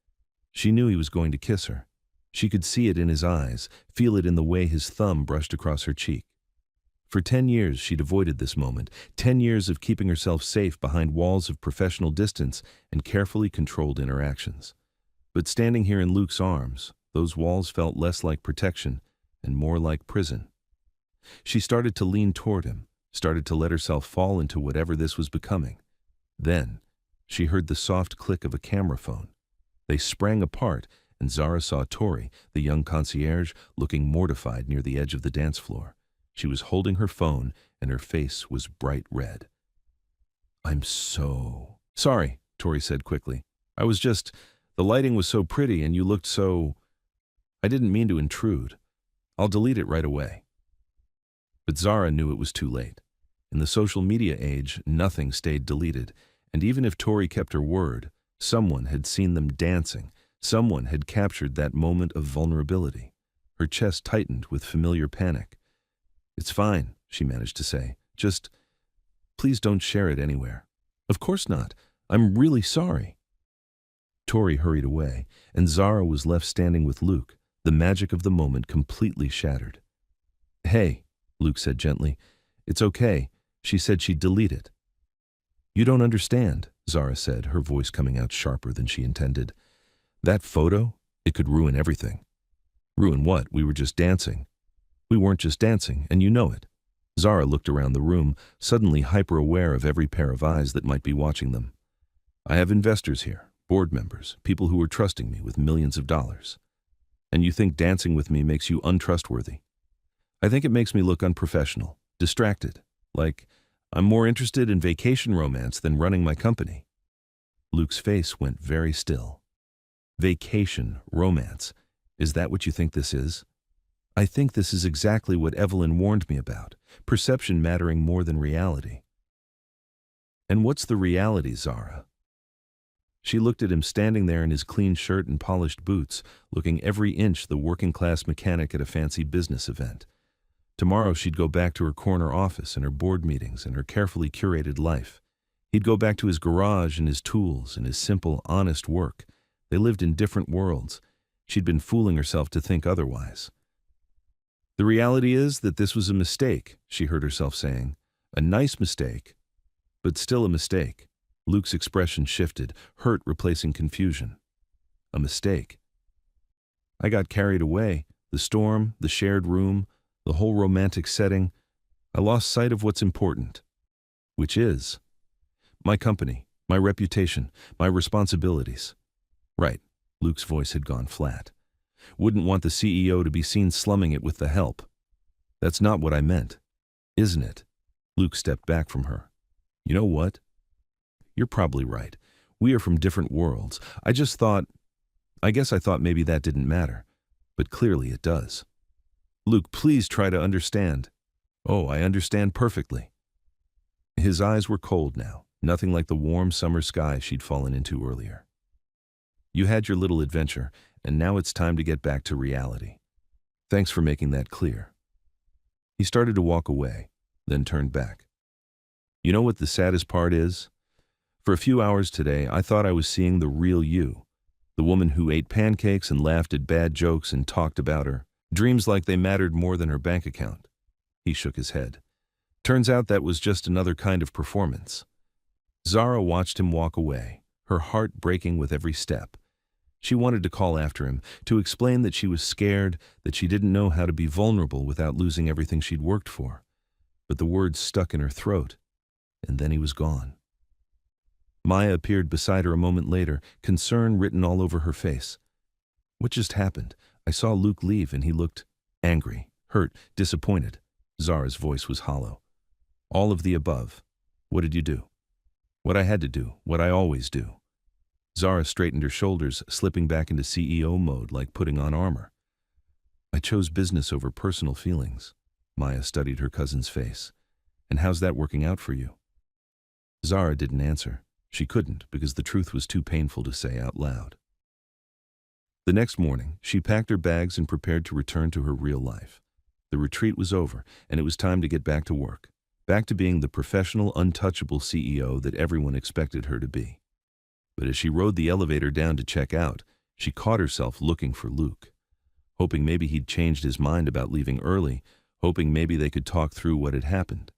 A: She knew he was going to kiss her. She could see it in his eyes, feel it in the way his thumb brushed across her cheek. For 10 years she'd avoided this moment, 10 years of keeping herself safe behind walls of professional distance and carefully controlled interactions. But standing here in Luke's arms, those walls felt less like protection and more like prison. She started to lean toward him, started to let herself fall into whatever this was becoming. Then, she heard the soft click of a camera phone. They sprang apart, and Zara saw Tori, the young concierge, looking mortified near the edge of the dance floor. She was holding her phone, and her face was bright red. "I'm so sorry," Tori said quickly. The lighting was so pretty and you looked so... I didn't mean to intrude. I'll delete it right away." But Zara knew it was too late. In the social media age, nothing stayed deleted, and even if Tori kept her word, someone had seen them dancing, someone had captured that moment of vulnerability. Her chest tightened with familiar panic. "It's fine," she managed to say. "Just, please don't share it anywhere." "Of course not. I'm really sorry." Tori hurried away, and Zara was left standing with Luke, the magic of the moment completely shattered. "Hey," Luke said gently. "It's okay. She said she'd delete it." "You don't understand," Zara said, her voice coming out sharper than she intended. "That photo, it could ruin everything." "Ruin what? We were just dancing." "We weren't just dancing, and you know it." Zara looked around the room, suddenly hyper-aware of every pair of eyes that might be watching them. "I have investors here, board members, people who are trusting me with millions of dollars. And you think dancing with me makes you untrustworthy? I think it makes me look unprofessional, distracted, like I'm more interested in vacation romance than running my company." Luke's face went very still. "Vacation romance. Is that what you think this is?" "I think this is exactly what Evelyn warned me about, perception mattering more than reality." "And what's the reality, Zara?" She looked at him standing there in his clean shirt and polished boots, looking every inch the working-class mechanic at a fancy business event. Tomorrow she'd go back to her corner office and her board meetings and her carefully curated life. He'd go back to his garage and his tools and his simple, honest work. They lived in different worlds. She'd been fooling herself to think otherwise. "The reality is that this was a mistake," she heard herself saying. "A nice mistake, but still a mistake." Luke's expression shifted, hurt replacing confusion. "A mistake." "I got carried away. The storm, the shared room, the whole romantic setting. I lost sight of what's important." "Which is?" "My company, my reputation, my responsibilities." "Right." Luke's voice had gone flat. "Wouldn't want the CEO to be seen slumming it with the help." "That's not what I meant." "Isn't it?" Luke stepped back from her. "You know what? You're probably right. We are from different worlds. I guess I thought maybe that didn't matter. But clearly it does." "Luke, please try to understand." "Oh, I understand perfectly." His eyes were cold now, nothing like the warm summer sky she'd fallen into earlier. "You had your little adventure, and now it's time to get back to reality. Thanks for making that clear." He started to walk away, then turned back. "You know what the saddest part is? For a few hours today, I thought I was seeing the real you. The woman who ate pancakes and laughed at bad jokes and talked about her dreams like they mattered more than her bank account." He shook his head. "Turns out that was just another kind of performance." Zara watched him walk away, her heart breaking with every step. She wanted to call after him, to explain that she was scared, that she didn't know how to be vulnerable without losing everything she'd worked for. But the words stuck in her throat, and then he was gone. Maya appeared beside her a moment later, concern written all over her face. "What just happened? I saw Luke leave and he looked angry, hurt, disappointed." Zara's voice was hollow. "All of the above. What did you do?" "What I had to do, what I always do." Zara straightened her shoulders, slipping back into CEO mode like putting on armor. "I chose business over personal feelings." Maya studied her cousin's face. "And how's that working out for you?" Zara didn't answer. She couldn't, because the truth was too painful to say out loud. The next morning, she packed her bags and prepared to return to her real life. The retreat was over, and it was time to get back to work. Back to being the professional, untouchable CEO that everyone expected her to be. But as she rode the elevator down to check out, she caught herself looking for Luke, hoping maybe he'd changed his mind about leaving early, hoping maybe they could talk through what had happened.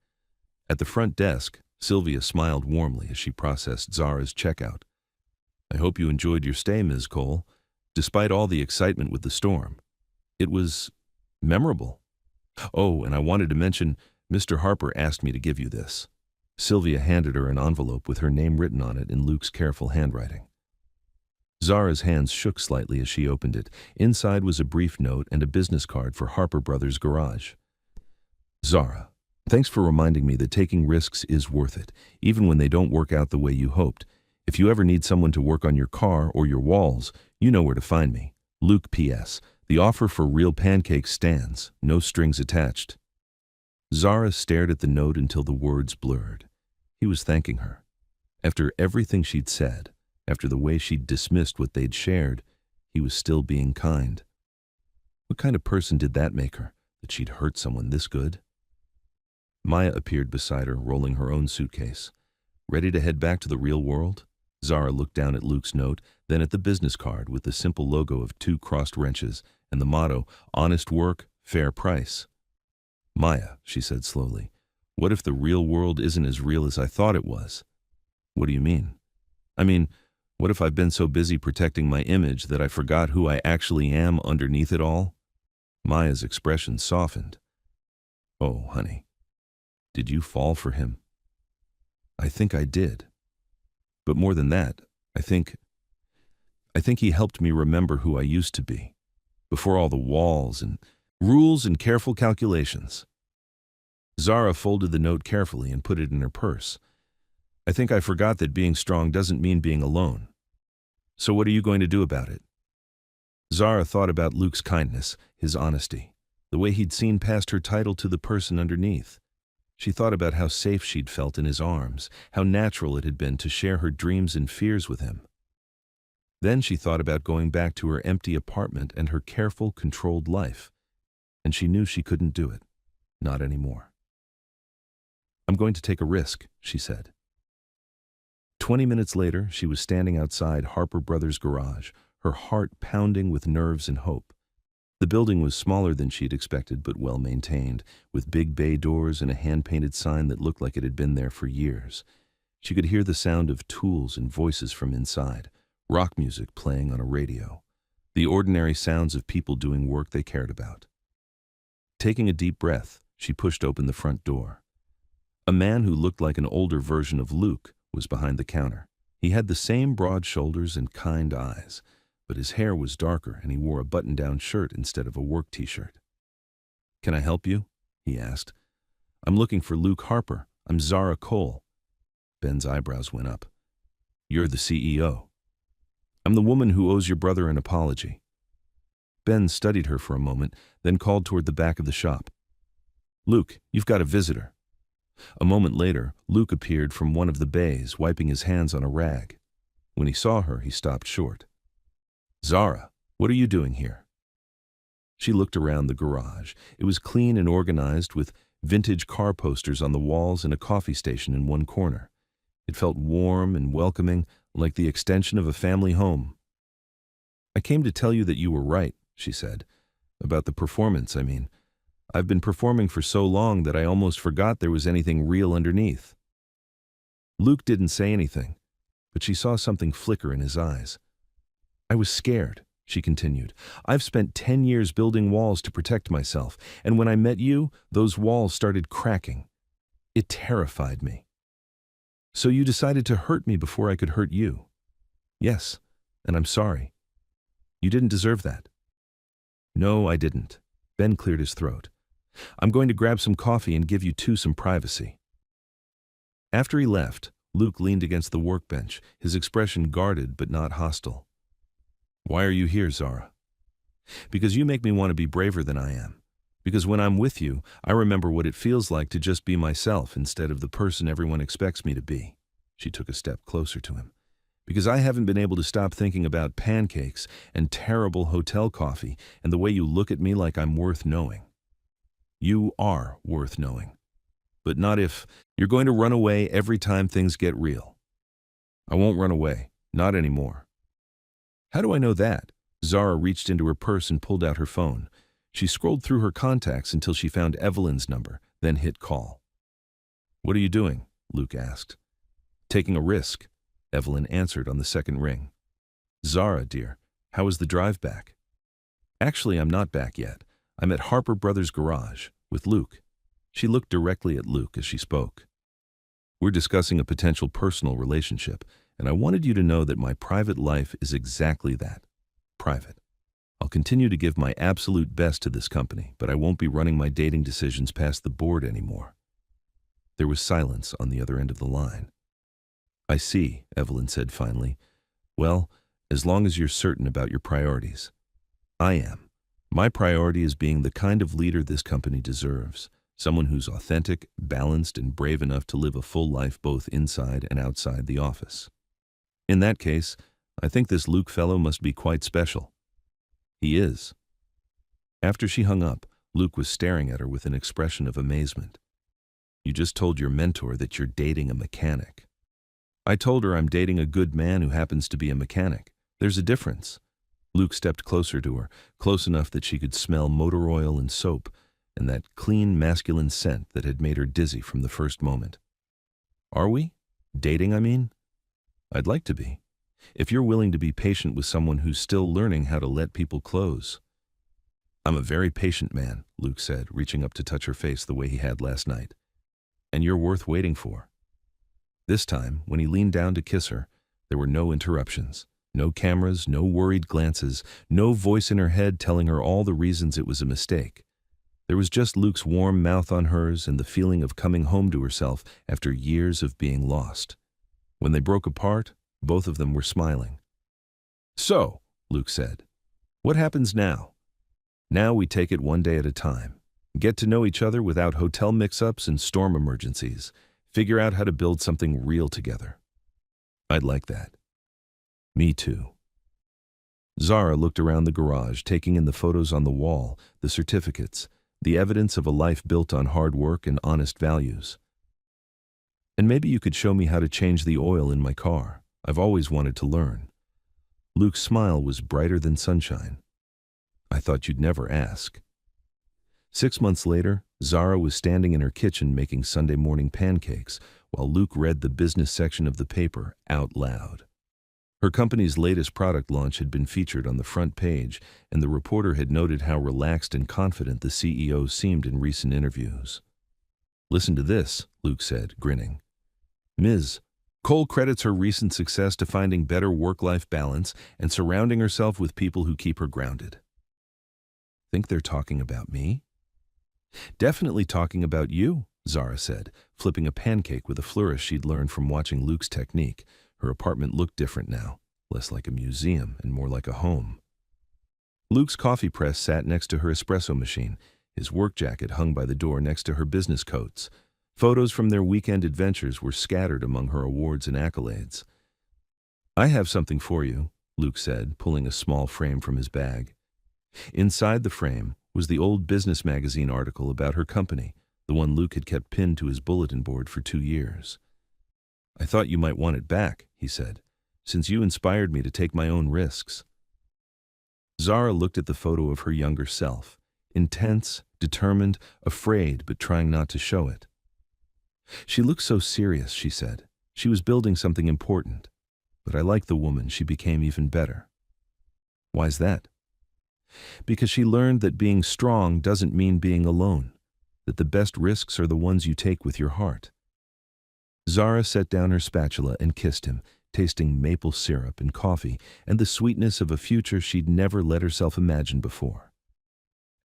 A: At the front desk, Sylvia smiled warmly as she processed Zara's checkout. "I hope you enjoyed your stay, Ms. Cole, despite all the excitement with the storm. It was memorable. Oh, and I wanted to mention, Mr. Harper asked me to give you this." Sylvia handed her an envelope with her name written on it in Luke's careful handwriting. Zara's hands shook slightly as she opened it. Inside was a brief note and a business card for Harper Brothers Garage. "Zara, thanks for reminding me that taking risks is worth it, even when they don't work out the way you hoped. If you ever need someone to work on your car or your walls, you know where to find me. Luke P.S. The offer for real pancakes stands, no strings attached." Zara stared at the note until the words blurred. He was thanking her. After everything she'd said, after the way she'd dismissed what they'd shared, he was still being kind. What kind of person did that make her, that she'd hurt someone this good? Maya appeared beside her, rolling her own suitcase. Ready to head back to the real world? Zara looked down at Luke's note, then at the business card with the simple logo of 2 crossed wrenches and the motto, "Honest work, fair price." "Maya," she said slowly, "what if the real world isn't as real as I thought it was?" "What do you mean?" "I mean, what if I've been so busy protecting my image that I forgot who I actually am underneath it all?" Maya's expression softened. "Oh, honey, did you fall for him?" "I think I did. But more than that, I think he helped me remember who I used to be, before all the walls and rules and careful calculations." Zara folded the note carefully and put it in her purse. "I think I forgot that being strong doesn't mean being alone. So what are you going to do about it?" Zara thought about Luke's kindness, his honesty, the way he'd seen past her title to the person underneath. She thought about how safe she'd felt in his arms, how natural it had been to share her dreams and fears with him. Then she thought about going back to her empty apartment and her careful, controlled life, and she knew she couldn't do it, not anymore. "I'm going to take a risk," she said. 20 minutes later, she was standing outside Harper Brothers' garage, her heart pounding with nerves and hope. The building was smaller than she'd expected, but well-maintained, with big bay doors and a hand-painted sign that looked like it had been there for years. She could hear the sound of tools and voices from inside, rock music playing on a radio, the ordinary sounds of people doing work they cared about. Taking a deep breath, she pushed open the front door. A man who looked like an older version of Luke was behind the counter. He had the same broad shoulders and kind eyes, but his hair was darker and he wore a button-down shirt instead of a work t-shirt. "Can I help you?" he asked. "I'm looking for Luke Harper. I'm Zara Cole." Ben's eyebrows went up. "You're the CEO." "I'm the woman who owes your brother an apology." Ben studied her for a moment, then called toward the back of the shop. "Luke, you've got a visitor." A moment later, Luke appeared from one of the bays, wiping his hands on a rag. When he saw her, he stopped short. "Zara, what are you doing here?" She looked around the garage. It was clean and organized, with vintage car posters on the walls and a coffee station in one corner. It felt warm and welcoming, like the extension of a family home. "I came to tell you that you were right," she said. "About the performance, I mean. I've been performing for so long that I almost forgot there was anything real underneath." Luke didn't say anything, but she saw something flicker in his eyes. "I was scared," she continued. "I've spent 10 years building walls to protect myself, and when I met you, those walls started cracking. It terrified me. So you decided to hurt me before I could hurt you." "Yes, and I'm sorry. You didn't deserve that." "No, I didn't." Ben cleared his throat. "I'm going to grab some coffee and give you two some privacy." After he left, Luke leaned against the workbench, his expression guarded but not hostile. "Why are you here, Zara?" "Because you make me want to be braver than I am. Because when I'm with you, I remember what it feels like to just be myself instead of the person everyone expects me to be." She took a step closer to him. "Because I haven't been able to stop thinking about pancakes and terrible hotel coffee and the way you look at me like I'm worth knowing." You are worth knowing. But not if you're going to run away every time things get real. I won't run away. Not anymore. How do I know that? Zara reached into her purse and pulled out her phone. She scrolled through her contacts until she found Evelyn's number, then hit call. What are you doing? Luke asked. Taking a risk, Evelyn answered on the second ring. Zara, dear, how was the drive back? Actually, I'm not back yet. I'm at Harper Brothers' garage with Luke. She looked directly at Luke as she spoke. We're discussing a potential personal relationship, and I wanted you to know that my private life is exactly that, private. I'll continue to give my absolute best to this company, but I won't be running my dating decisions past the board anymore. There was silence on the other end of the line. I see, Evelyn said finally. Well, as long as you're certain about your priorities. I am. My priority is being the kind of leader this company deserves. Someone who's authentic, balanced, and brave enough to live a full life both inside and outside the office. In that case, I think this Luke fellow must be quite special. He is. After she hung up, Luke was staring at her with an expression of amazement. You just told your mentor that you're dating a mechanic. I told her I'm dating a good man who happens to be a mechanic. There's a difference. Luke stepped closer to her, close enough that she could smell motor oil and soap, and that clean masculine scent that had made her dizzy from the first moment. Are we? Dating, I mean? I'd like to be. If you're willing to be patient with someone who's still learning how to let people close. I'm a very patient man, Luke said, reaching up to touch her face the way he had last night. And you're worth waiting for. This time, when he leaned down to kiss her, there were no interruptions. No cameras, no worried glances, no voice in her head telling her all the reasons it was a mistake. There was just Luke's warm mouth on hers and the feeling of coming home to herself after years of being lost. When they broke apart, both of them were smiling. So, Luke said, what happens now? Now we take it one day at a time. Get to know each other without hotel mix-ups and storm emergencies. Figure out how to build something real together. I'd like that. Me too. Zara looked around the garage, taking in the photos on the wall, the certificates, the evidence of a life built on hard work and honest values. And maybe you could show me how to change the oil in my car. I've always wanted to learn. Luke's smile was brighter than sunshine. I thought you'd never ask. 6 months later, Zara was standing in her kitchen making Sunday morning pancakes while Luke read the business section of the paper out loud. Her company's latest product launch had been featured on the front page, and the reporter had noted how relaxed and confident the CEO seemed in recent interviews. Listen to this, Luke said, grinning. Ms. Cole credits her recent success to finding better work-life balance and surrounding herself with people who keep her grounded. Think they're talking about me? Definitely talking about you, Zara said, flipping a pancake with a flourish she'd learned from watching Luke's technique. Her apartment looked different now, less like a museum and more like a home. Luke's coffee press sat next to her espresso machine, his work jacket hung by the door next to her business coats. Photos from their weekend adventures were scattered among her awards and accolades. I have something for you, Luke said, pulling a small frame from his bag. Inside the frame was the old business magazine article about her company, the one Luke had kept pinned to his bulletin board for 2 years. I thought you might want it back, he said, since you inspired me to take my own risks. Zara looked at the photo of her younger self, intense, determined, afraid, but trying not to show it. She looked so serious, she said. She was building something important. But I like the woman she became even better. Why's that? Because she learned that being strong doesn't mean being alone, that the best risks are the ones you take with your heart. Zara set down her spatula and kissed him, tasting maple syrup and coffee and the sweetness of a future she'd never let herself imagine before.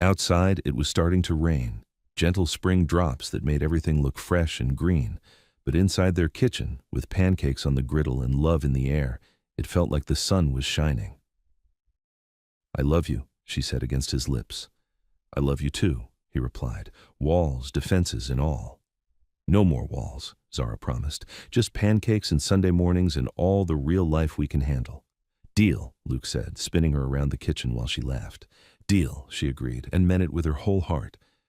A: Outside, it was starting to rain, gentle spring drops that made everything look fresh and green, but inside their kitchen, with pancakes on the griddle and love in the air, it felt like the sun was shining. I love you, she said against his lips. I love you too, he replied, walls, defenses, and all. No more walls, Zara promised. Just pancakes and Sunday mornings and all the real life we can handle. Deal, Luke said, spinning her around the kitchen while she laughed. Deal, she agreed, and meant it with her whole heart.